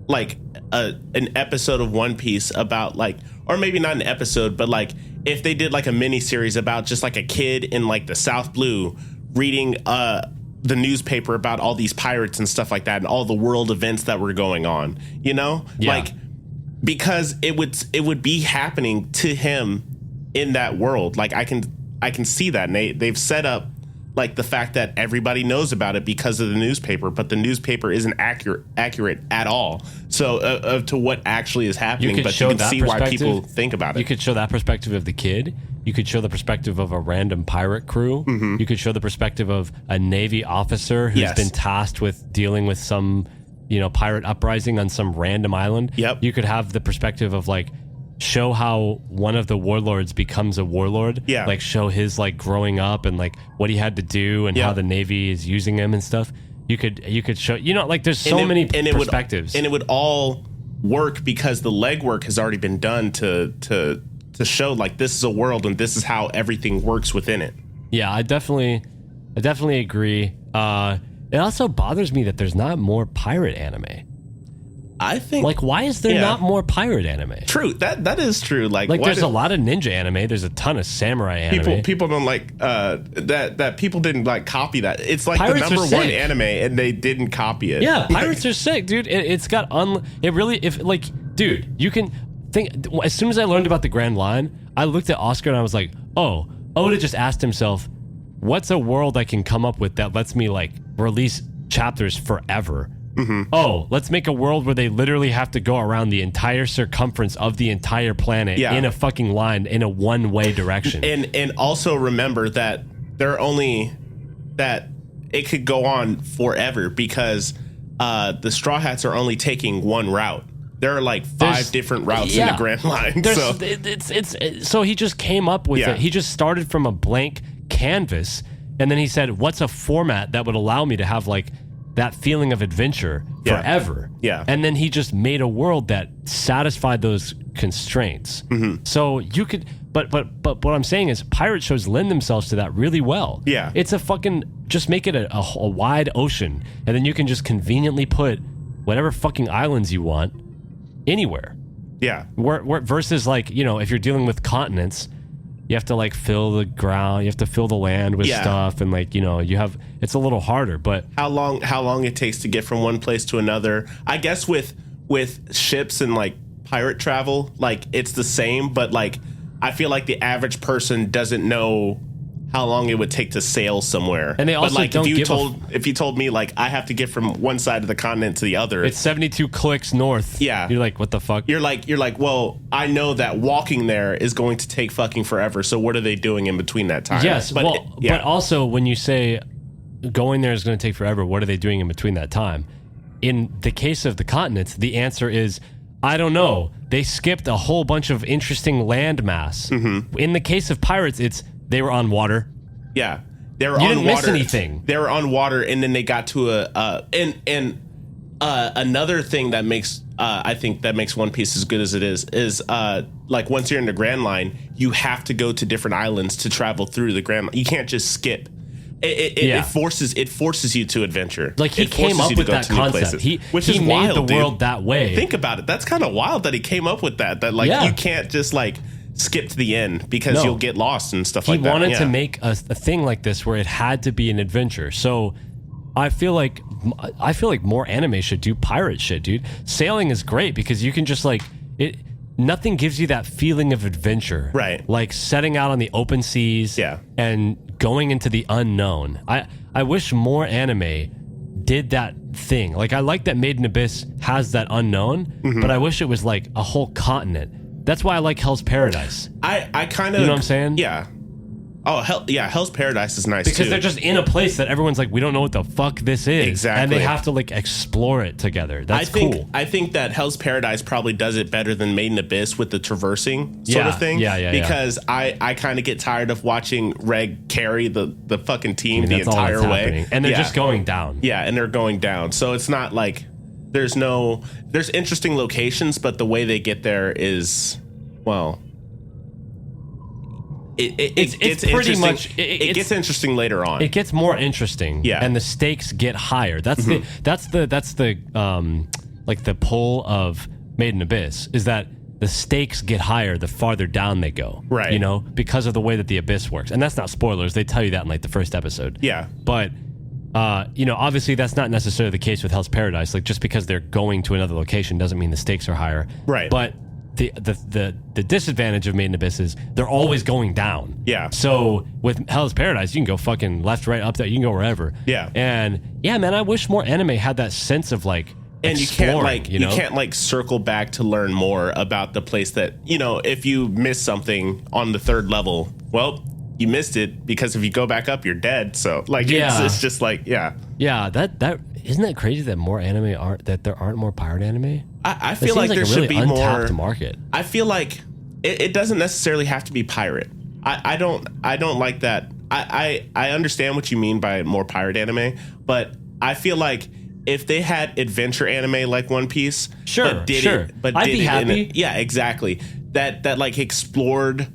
like an episode of One Piece about like, or maybe not an episode, but like if they did like a mini series about just like a kid in like the South Blue reading the newspaper about all these pirates and stuff like that and all the world events that were going on, you know? Yeah. Like because it would be happening to him in that world. Like I can see that, and they've set up like the fact that everybody knows about it because of the newspaper, but the newspaper isn't accurate at all. So to what actually is happening, but you can see why people think about it. You could show that perspective of the kid. You could show the perspective of a random pirate crew. Mm-hmm. You could show the perspective of a Navy officer who's been tasked with dealing with some, pirate uprising on some random island. Yep. You could have the perspective of like, show how one of the warlords becomes a warlord. Yeah. Like show his like growing up and like what he had to do and how the Navy is using him and stuff. You could show, like there's so many perspectives. And it would all work because the legwork has already been done to show like this is a world and this is how everything works within it. Yeah, I definitely agree. It also bothers me that there's not more pirate anime. I think like why is there not more pirate anime? True, that is true. Like there's a lot of ninja anime. There's a ton of samurai anime. People don't like that. People didn't like copy that. It's like Pirates the number are one sick. anime, and they didn't copy it. Yeah, pirates are sick, dude. It's got dude, you can think. As soon as I learned about the Grand Line, I looked at Oscar and I was like, oh, Oda just asked himself, what's a world I can come up with that lets me like release chapters forever? Mm-hmm. Oh, let's make a world where they literally have to go around the entire circumference of the entire planet in a fucking line in a one-way direction. And also remember that that it could go on forever because the Straw Hats are only taking one route. There are like five different routes in the Grand Line. So he just came up with it. He just started from a blank canvas, and then he said, "What's a format that would allow me to have like that feeling of adventure forever?" Yeah. And then he just made a world that satisfied those constraints. Mm-hmm. So you could, but what I'm saying is, pirate shows lend themselves to that really well. Yeah. It's a fucking just make it a wide ocean, and then you can just conveniently put whatever fucking islands you want anywhere. Yeah. Where versus like, if you're dealing with continents, you have to like fill the ground, you have to fill the land with stuff, and like, it's a little harder. But how long it takes to get from one place to another. I guess with ships and like pirate travel, like it's the same, but like I feel like the average person doesn't know how long it would take to sail somewhere. And they also don't if you told me like I have to get from one side of the continent to the other, it's 72 clicks north. Yeah. You're like, what the fuck? You're like, well, I know that walking there is going to take fucking forever. So what are they doing in between that time? Yes, but also when you say going there is going to take forever, what are they doing in between that time? In the case of the continents, the answer is, I don't know. They skipped a whole bunch of interesting land mass. Mm-hmm. In the case of pirates, they were on water. Yeah, they were you on didn't water. Miss anything. They were on water, and then they got to another thing that makes I think that makes One Piece as good as it is like once you're in the Grand Line, you have to go to different islands to travel through the Grand Line. You can't just skip. It forces you to adventure. Like he came up with that concept. He made wild, the world that way. Think about it. That's kind of wild that he came up with that. That like you can't just like skip to the end because you'll get lost and stuff like that. He wanted to make a thing like this where it had to be an adventure. So I feel like more anime should do pirate shit, dude. Sailing is great because you can just like it. Nothing gives you that feeling of adventure, right? Like setting out on the open seas, and going into the unknown. I wish more anime did that thing. Like I like that Made in Abyss has that unknown, but I wish it was like a whole continent. That's why I like Hell's Paradise. I kind of, you know what I'm saying? Yeah. Oh, Hell's Paradise is nice because too. they're just in a place that everyone's like, we don't know what the fuck this is. Exactly. And they have to like explore it together. That's cool. I think that Hell's Paradise probably does it better than Made in Abyss with the traversing sort of thing. Yeah. Because I kind of get tired of watching Reg carry the fucking team the that's all entire that's way. happening. And they're just going down. Yeah, and they're going down. So it's not like there's interesting locations, but the way they get there is, well, it's pretty much it gets interesting later on. It gets more interesting, and the stakes get higher. That's the like the pull of Made in Abyss is that the stakes get higher the farther down they go, right? Because of the way that the Abyss works, and that's not spoilers. They tell you that in like the first episode, but obviously that's not necessarily the case with Hell's Paradise. Like just because they're going to another location doesn't mean the stakes are higher, right? But the disadvantage of Made in Abyss is they're always going down. Yeah. So with Hell's Paradise, you can go fucking left, right, up, down. You can go wherever. Yeah. And yeah, man, I wish more anime had that sense of like. And you can't like you know? you can't like circle back to learn more about the place that, you know, if you miss something on the third level, well, you missed it, because if you go back up, you're dead. So like it's just like Yeah, that isn't that crazy that more anime aren't that there aren't more pirate anime? I That feel seems like there a should really be untapped more. market. I feel like it doesn't necessarily have to be pirate. I don't like that. I understand what you mean by more pirate anime, but I feel like if they had adventure anime like One Piece, Sure. I'd be happy. Yeah, exactly. That like explored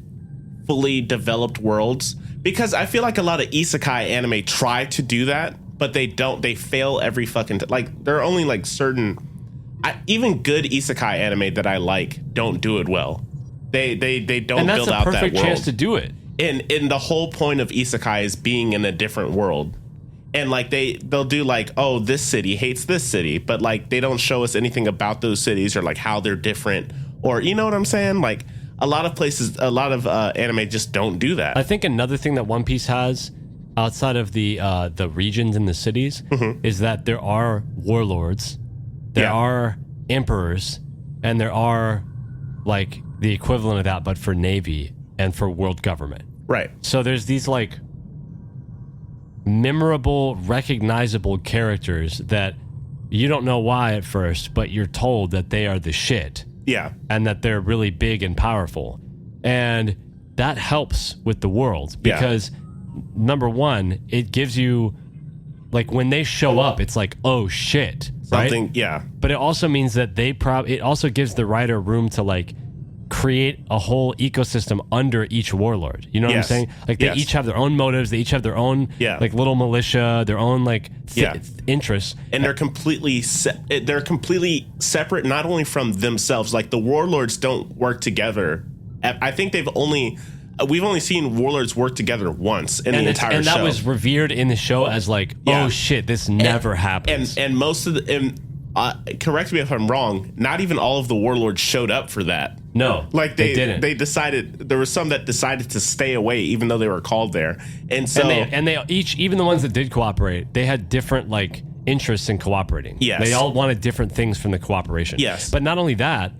fully developed worlds, because I feel like a lot of isekai anime try to do that, but they don't. They fail every fucking like. There are only like certain, even good isekai anime that I like don't do it well. They don't And that's build a out that perfect world. chance to do it. And the whole point of isekai is being in a different world. And like they'll do like, oh, this city hates this city, but like they don't show us anything about those cities or like how they're different, or you know what I'm saying? Like a lot of places, a lot of anime just don't do that. I think another thing that One Piece has outside of the regions and the cities is that there are warlords, there are emperors, and there are like the equivalent of that, but for navy and for world government. Right. So there's these like memorable, recognizable characters that you don't know why at first, but you're told that they are the shit. Yeah. And that they're really big and powerful. And that helps with the world because number one, it gives you like when they show up, it's like, oh shit. Something, right? yeah. But it also means that it also gives the writer room to like create a whole ecosystem under each warlord. You know what I'm saying? Like they each have their own motives, they each have their own like little militia, their own like interests, and they're completely separate, not only from themselves. Like the warlords don't work together. I think we've only seen warlords work together once in the entire show. And that was revered in the show as like, oh shit, this never happens. And most of the correct me if I'm wrong, not even all of the warlords showed up for that. No, like they didn't. They decided, there were some that decided to stay away even though they were called there. And so they each, even the ones that did cooperate, they had different like interests in cooperating. Yes. They all wanted different things from the cooperation. Yes. But not only that,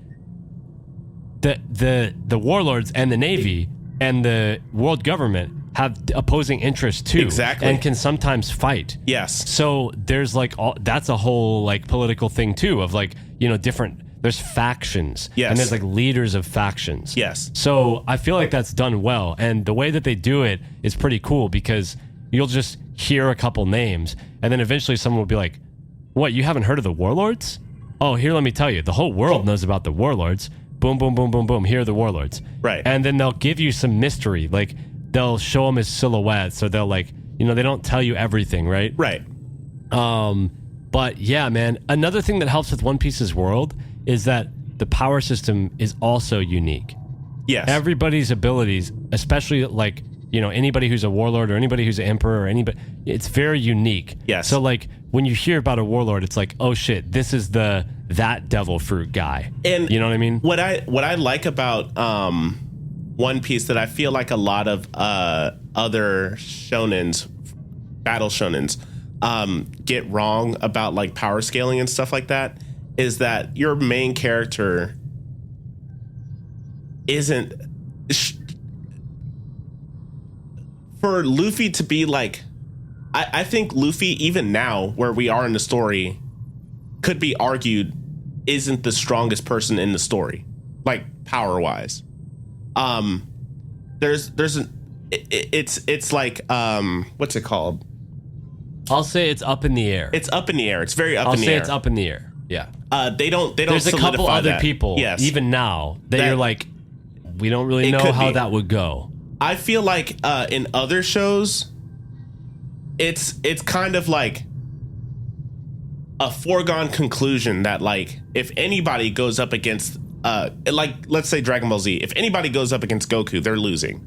the warlords and the navy and the world government have opposing interests too. Exactly. And can sometimes fight. Yes. So there's like that's a whole like political thing too of like, you know, there's factions. Yes. And there's like leaders of factions. Yes. So I feel like that's done well. And the way that they do it is pretty cool because you'll just hear a couple names and then eventually someone will be like, what, you haven't heard of the warlords? Oh, here, let me tell you. The whole world knows about the warlords. Boom, boom, boom, boom, boom. Here are the warlords. Right. And then they'll give you some mystery. Like they'll show them as silhouettes or they'll like, you know, they don't tell you everything, right? Right. But yeah, man, another thing that helps with One Piece's world is that the power system is also unique. Yes. Everybody's abilities, especially like, you know, anybody who's a warlord or anybody who's an emperor or anybody, it's very unique. Yes. So like when you hear about a warlord, it's like, oh shit, this is that devil fruit guy. And you know what I mean? What I like about One Piece that I feel like a lot of other shonens, battle shonens, get wrong about like power scaling and stuff like that is that your main character isn't for Luffy to be like, I think Luffy, even now where we are in the story, could be argued isn't the strongest person in the story, like power wise. It's like what's it called? I'll say it's up in the air. It's up in the air. It's very up I'll in the air. say it's up in the air. Yeah. They don't There's a couple solidify other that. people, Yes. even now, that you're like, we don't really know could how be. that would go. I feel like in other shows, it's kind of like a foregone conclusion that like if anybody goes up against like let's say Dragon Ball Z, if anybody goes up against Goku, they're losing.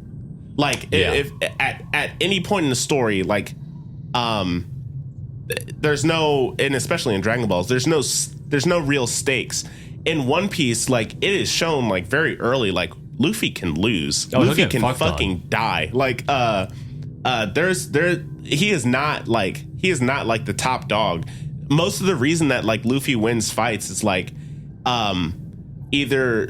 Like if at any point in the story, like there's no, and especially in Dragon Balls, there's no real stakes. in One Piece, like it is shown like very early, like Luffy can lose. Oh, he'll Luffy get can fucked fucking on. die. Like he is not like the top dog. Most of the reason that like Luffy wins fights is like either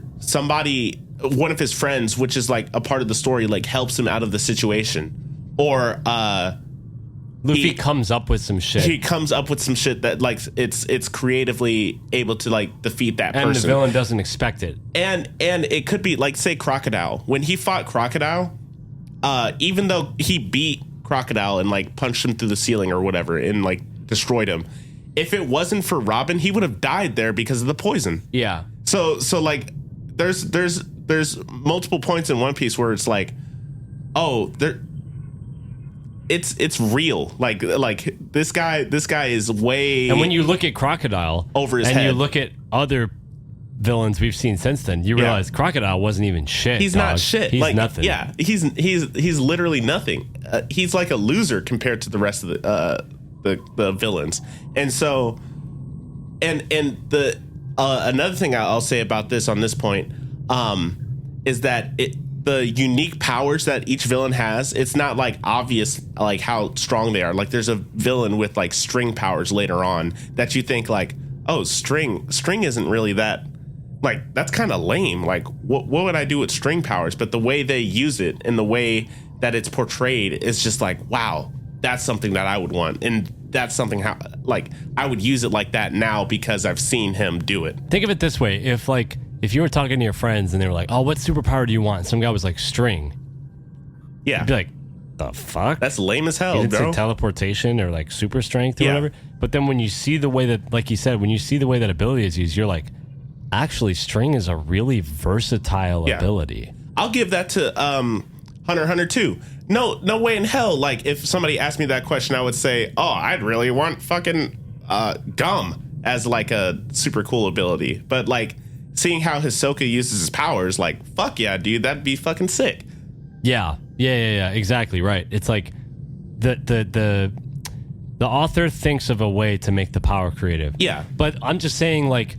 one of his friends, which is like a part of the story, like helps him out of the situation, or Luffy comes up with some shit. he comes up with some shit that like it's creatively able to like defeat that and person. the villain doesn't expect it. And it could be like, say, Crocodile. When he fought Crocodile, even though he beat Crocodile and like punched him through the ceiling or whatever and like destroyed him, if it wasn't for Robin, he would have died there because of the poison. Yeah. So like there's multiple points in One Piece where it's like, oh, it's real. Like this guy is way. And when you look at Crocodile Over his and head. you look at other villains we've seen since then, you realize Crocodile wasn't even shit. He's dog. not shit. He's like, nothing. Yeah, he's literally nothing. He's like a loser compared to the rest of the villains. And so, and the another thing I'll say about this on this point is that the unique powers that each villain has, it's not like obvious like how strong they are. Like there's a villain with like string powers later on that you think like, oh, string isn't really that. Like, that's kind of lame. Like, what would I do with string powers? But the way they use it and the way that it's portrayed is just like, wow, that's something that I would want. And that's something how, like, I would use it like that now because I've seen him do it. Think of it this way. If you were talking to your friends and they were like, oh, what superpower do you want? And some guy was like, string. Yeah. You'd be like, the fuck? That's lame as hell, You didn't bro. say teleportation or like super strength or Yeah. whatever. But then when you see the way that, like you said, when you see the way that ability is used, you're like, actually, string is a really versatile Yeah. ability. I'll give that to Hunter x Hunter 2. No way in hell. Like, if somebody asked me that question, I would say, oh, I'd really want fucking gum as like a super cool ability. But like, seeing how Hisoka uses his powers, like, fuck yeah, dude, that'd be fucking sick. Yeah, exactly right. It's like the author thinks of a way to make the power creative. Yeah. But I'm just saying, like,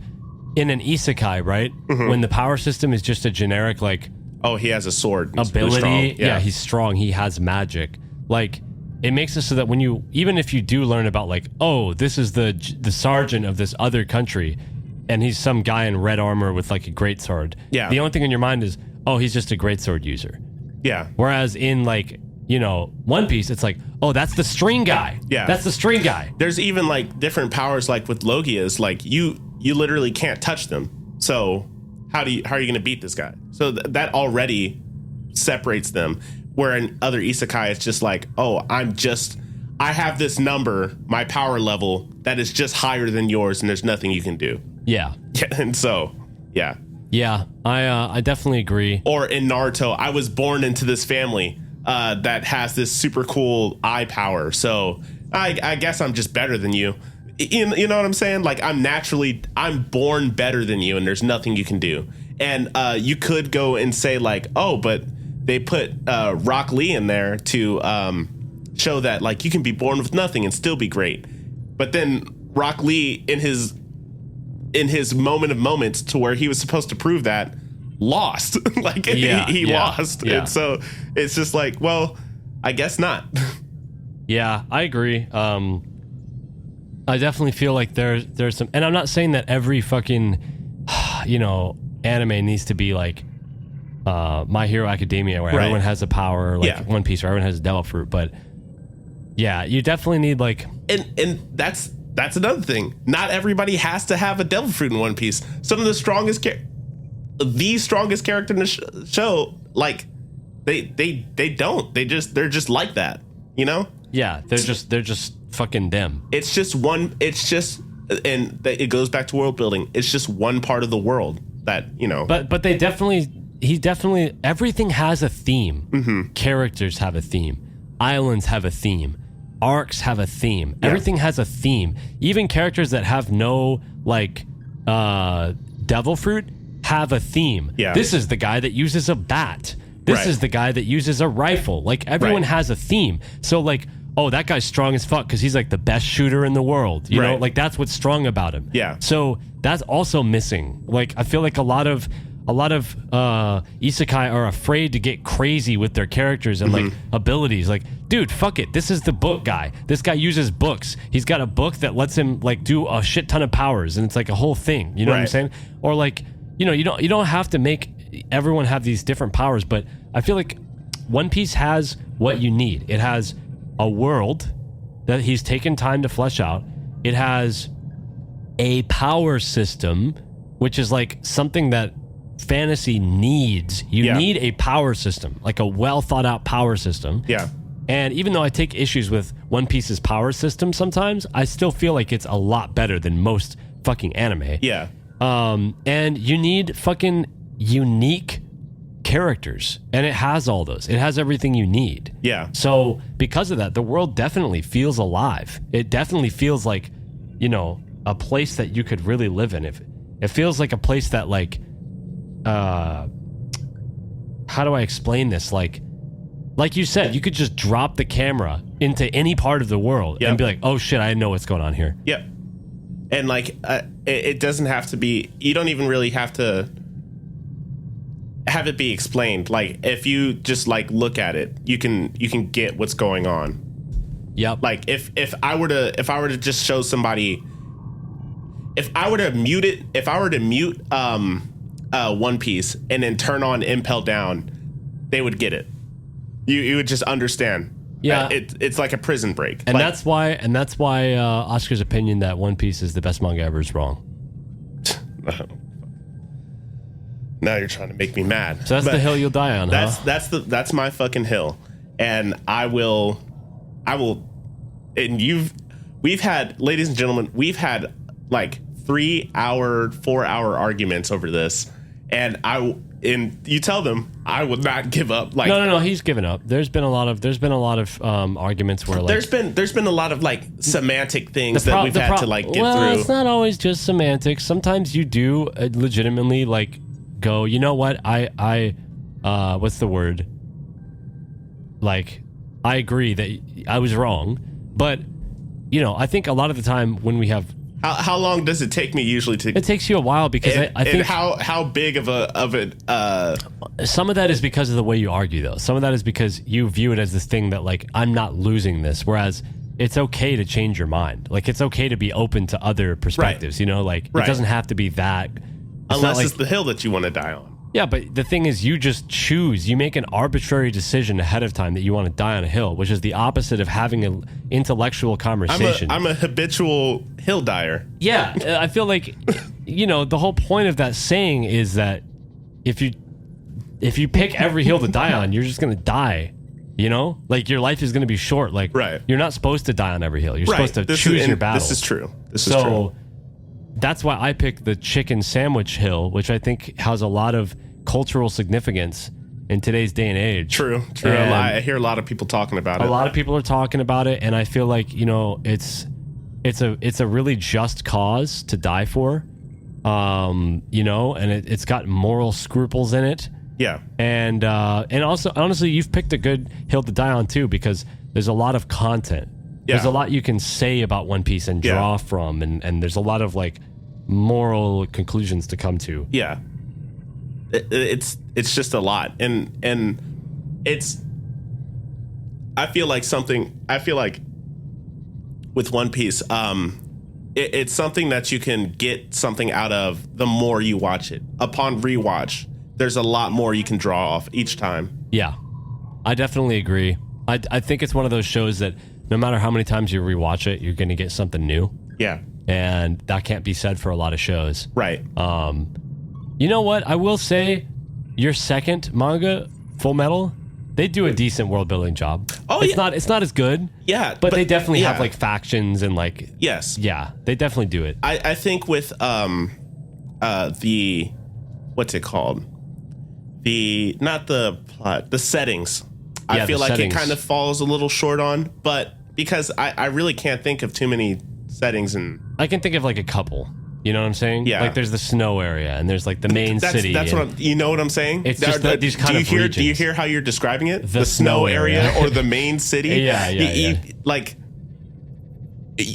in an isekai, right? Mm-hmm. When the power system is just a generic, like, Oh, he has a sword. He's really ability, strong. yeah, he's strong, he has magic. Like, it makes it so that when you, even if you do learn about, like, oh, this is the sergeant of this other country, and he's some guy in red armor with like a greatsword. Yeah. The only thing in your mind is, oh, he's just a greatsword user. Yeah. Whereas in, like, you know, One Piece, it's like, oh, that's the string guy. Yeah. That's the string guy. There's even like different powers, like with Logia's, like you literally can't touch them. So how are you going to beat this guy? So that already separates them. Where in other isekai, it's just like, oh, I have this number, my power level that is just higher than yours, and there's nothing you can do. Yeah. Yeah, and so, yeah. Yeah, I definitely agree. Or in Naruto, I was born into this family that has this super cool eye power. So I guess I'm just better than you. You know what I'm saying? Like, I'm born better than you, and there's nothing you can do. And you could go and say like, oh, but they put Rock Lee in there to show that like you can be born with nothing and still be great. But then Rock Lee in his moment of moments to where he was supposed to prove that, lost. Like, he lost. Yeah. And so it's just like, well, I guess not. Yeah, I agree. I definitely feel like there's some, and I'm not saying that every fucking, you know, anime needs to be like My Hero Academia, where Right. everyone has a power, like Yeah. One Piece, where everyone has a devil fruit. But yeah, you definitely need like, And that's another thing. Not everybody has to have a devil fruit in One Piece. Some of the strongest character in the show, like they don't. They're just like that. You know? yeah, they're just fucking them. It's just one. It's just, and it goes back to world building. It's just one part of the world that, you know. But he definitely, everything has a theme. Mm-hmm. Characters have a theme. Islands have a theme. Arcs have a theme. Yeah. Everything has a theme. Even characters that have no, like, devil fruit have a theme. Yeah. This is the guy that uses a bat. This Right. is the guy that uses a rifle. Like, everyone Right. has a theme. So, like, oh, that guy's strong as fuck because he's like the best shooter in the world. You know, Right. like that's what's strong about him. Yeah. So that's also missing. Like I feel like a lot of isekai are afraid to get crazy with their characters and like abilities. Like, dude, fuck it. This is the book guy. This guy uses books. He's got a book that lets him like do a shit ton of powers, and it's like a whole thing. You know what I'm Right. saying? Or like, you know, you don't have to make everyone have these different powers, but I feel like One Piece has what you need. It has a world that he's taken time to flesh out. It has a power system, which is like something that fantasy needs. You Yeah. need a power system, like a well thought out power system. Yeah. And even though I take issues with One Piece's power system sometimes, I still feel like it's a lot better than most fucking anime. Yeah. And you need fucking unique characters, and it has all those. It has everything you need. Yeah. So because of that, the world definitely feels alive. It definitely feels like, you know, a place that you could really live in. If it feels like a place that like, how do I explain this? Like you said, you could just drop the camera into any part of the world Yep. and be like, oh shit, I know what's going on here. Yep. And like, it doesn't have to be. You don't even really have to have it be explained. Like, if you just like look at it, you can get what's going on. Yep. Like, if I were to just show somebody, if I were to mute One Piece and then turn on Impel Down, they would get it. You would just understand. Yeah. It's like a prison break. And Like, that's why Oscar's opinion that One Piece is the best manga ever is wrong. now you're trying to make me mad. So that's But the hill you'll die on, huh? that's my fucking hill. And I will and we've had, ladies and gentlemen, we've had like 4-hour arguments over this, and you tell them I will not give up. Like, No, he's given up. There's been a lot of arguments where like there's been a lot of like semantic things that we've had to like get well, through. it's not always just semantics. Sometimes you do legitimately like go, you know what? I what's the word? Like, I agree that I was wrong, but you know, I think a lot of the time when we have, How long does it take me usually to? it takes you a while because I think how big of a some of that is because of the way you argue, though. Some of that is because you view it as this thing that, like, I'm not losing this. Whereas it's okay to change your mind. Like, it's okay to be open to other perspectives, you know? Like, Right. it doesn't have to be that. unless like, it's the hill that you want to die on. yeah, but the thing is, you just choose. You make an arbitrary decision ahead of time that you want to die on a hill, which is the opposite of having an intellectual conversation. I'm a habitual hill dyer. Yeah, I feel like, you know, the whole point of that saying is that if you pick every hill to die on, you're just going to die. You know, like your life is going to be short. Like, Right. You're not supposed to die on every hill. You're supposed to This choose is, your and battles. This is true. This is So true. that's why I picked the chicken sandwich hill, which I think has a lot of cultural significance in today's day and age. True. And I hear a lot of people talking about it. a lot of people are talking about it, and I feel like, you know, it's a really just cause to die for. You know, and it's got moral scruples in it. Yeah. And also, honestly, you've picked a good hill to die on too, because there's a lot of content. Yeah. There's a lot you can say about One Piece and draw from, and there's a lot of like moral conclusions to come to. Yeah. It's just a lot, and it's. I feel like with One Piece, it's something that you can get something out of the more you watch it. Upon rewatch, there's a lot more you can draw off each time. Yeah, I definitely agree. I think it's one of those shows that no matter how many times you rewatch it, you're going to get something new. Yeah. And that can't be said for a lot of shows. Right. You know what? I will say your second manga, Full Metal, they do a decent world building job. Oh, it's yeah. not it's not as good. Yeah, But they definitely yeah. have like factions and like, Yes. yeah, they definitely do it. I think with the what's it called? Not the plot, the settings. Yeah, I feel the like settings. it kind of falls a little short on, but because I really can't think of too many settings, and I can think of like a couple. You know what I'm saying? Yeah. Like there's the snow area and there's like the main city. That's and what you know what I'm saying? It's just that these kind of Do you regions. hear how you're describing it? The snow area. or the main city? Yeah. Like,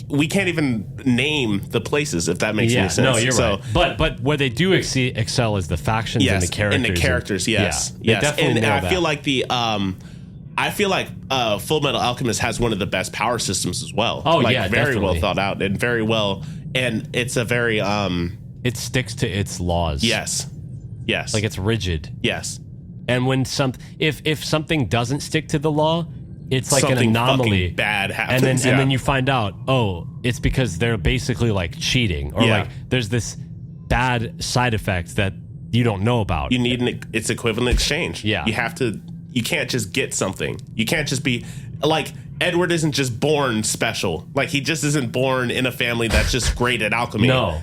we can't even name the places, if that makes any sense. No, you're right. But where they do excel is the factions and the characters. And the characters, yes. They definitely and nail I that. feel like Full Metal Alchemist has one of the best power systems as well. Oh, like, yeah, very well definitely. thought out and very well. And it's a very it sticks to its laws. yes. Like it's rigid. yes. And when if something doesn't stick to the law, it's like Something an anomaly. fucking bad happens. And then you find out, oh, it's because they're basically like cheating, or Yeah. like there's this bad side effect that you don't know about. You need its equivalent exchange. Yeah. You can't just get something. You can't just be like Edward isn't just born special. Like he just isn't born in a family that's just great at alchemy. no.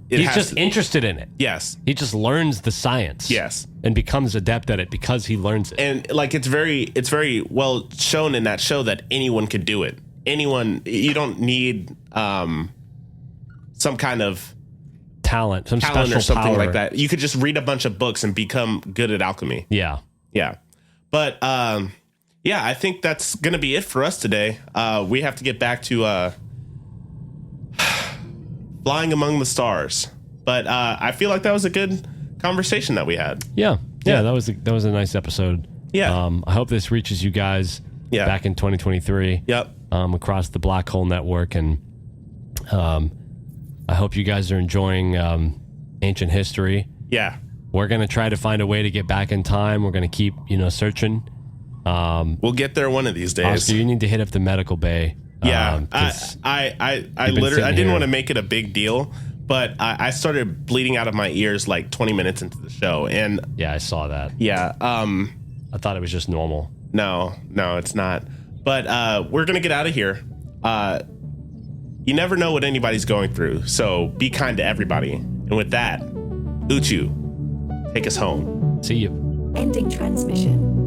it He's has just to- interested in it. yes. He just learns the science. Yes. And becomes adept at it because he learns it. And like it's very well shown in that show that anyone could do it. Anyone, you don't need some kind of Talent, some talent special or something power. like that. You could just read a bunch of books and become good at alchemy. Yeah. Yeah. But yeah, I think that's going to be it for us today. We have to get back to flying among the stars. But I feel like that was a good conversation that we had. Yeah. Yeah. That was a nice episode. Yeah. I hope this reaches you guys Yeah. back in 2023. Yep. Across the Black Hole Network, and I hope you guys are enjoying ancient history. Yeah. We're gonna try to find a way to get back in time. We're gonna keep searching. We'll get there one of these days. Oscar, you need to hit up the medical bay. Yeah, 'cause I been literally sitting I didn't here. want to make it a big deal, but I started bleeding out of my ears like 20 minutes into the show, and yeah, I saw that. yeah, I thought it was just normal. no, it's not. But we're gonna get out of here. You never know what anybody's going through, so be kind to everybody. And with that, Uchu, take us home. See you. Ending transmission.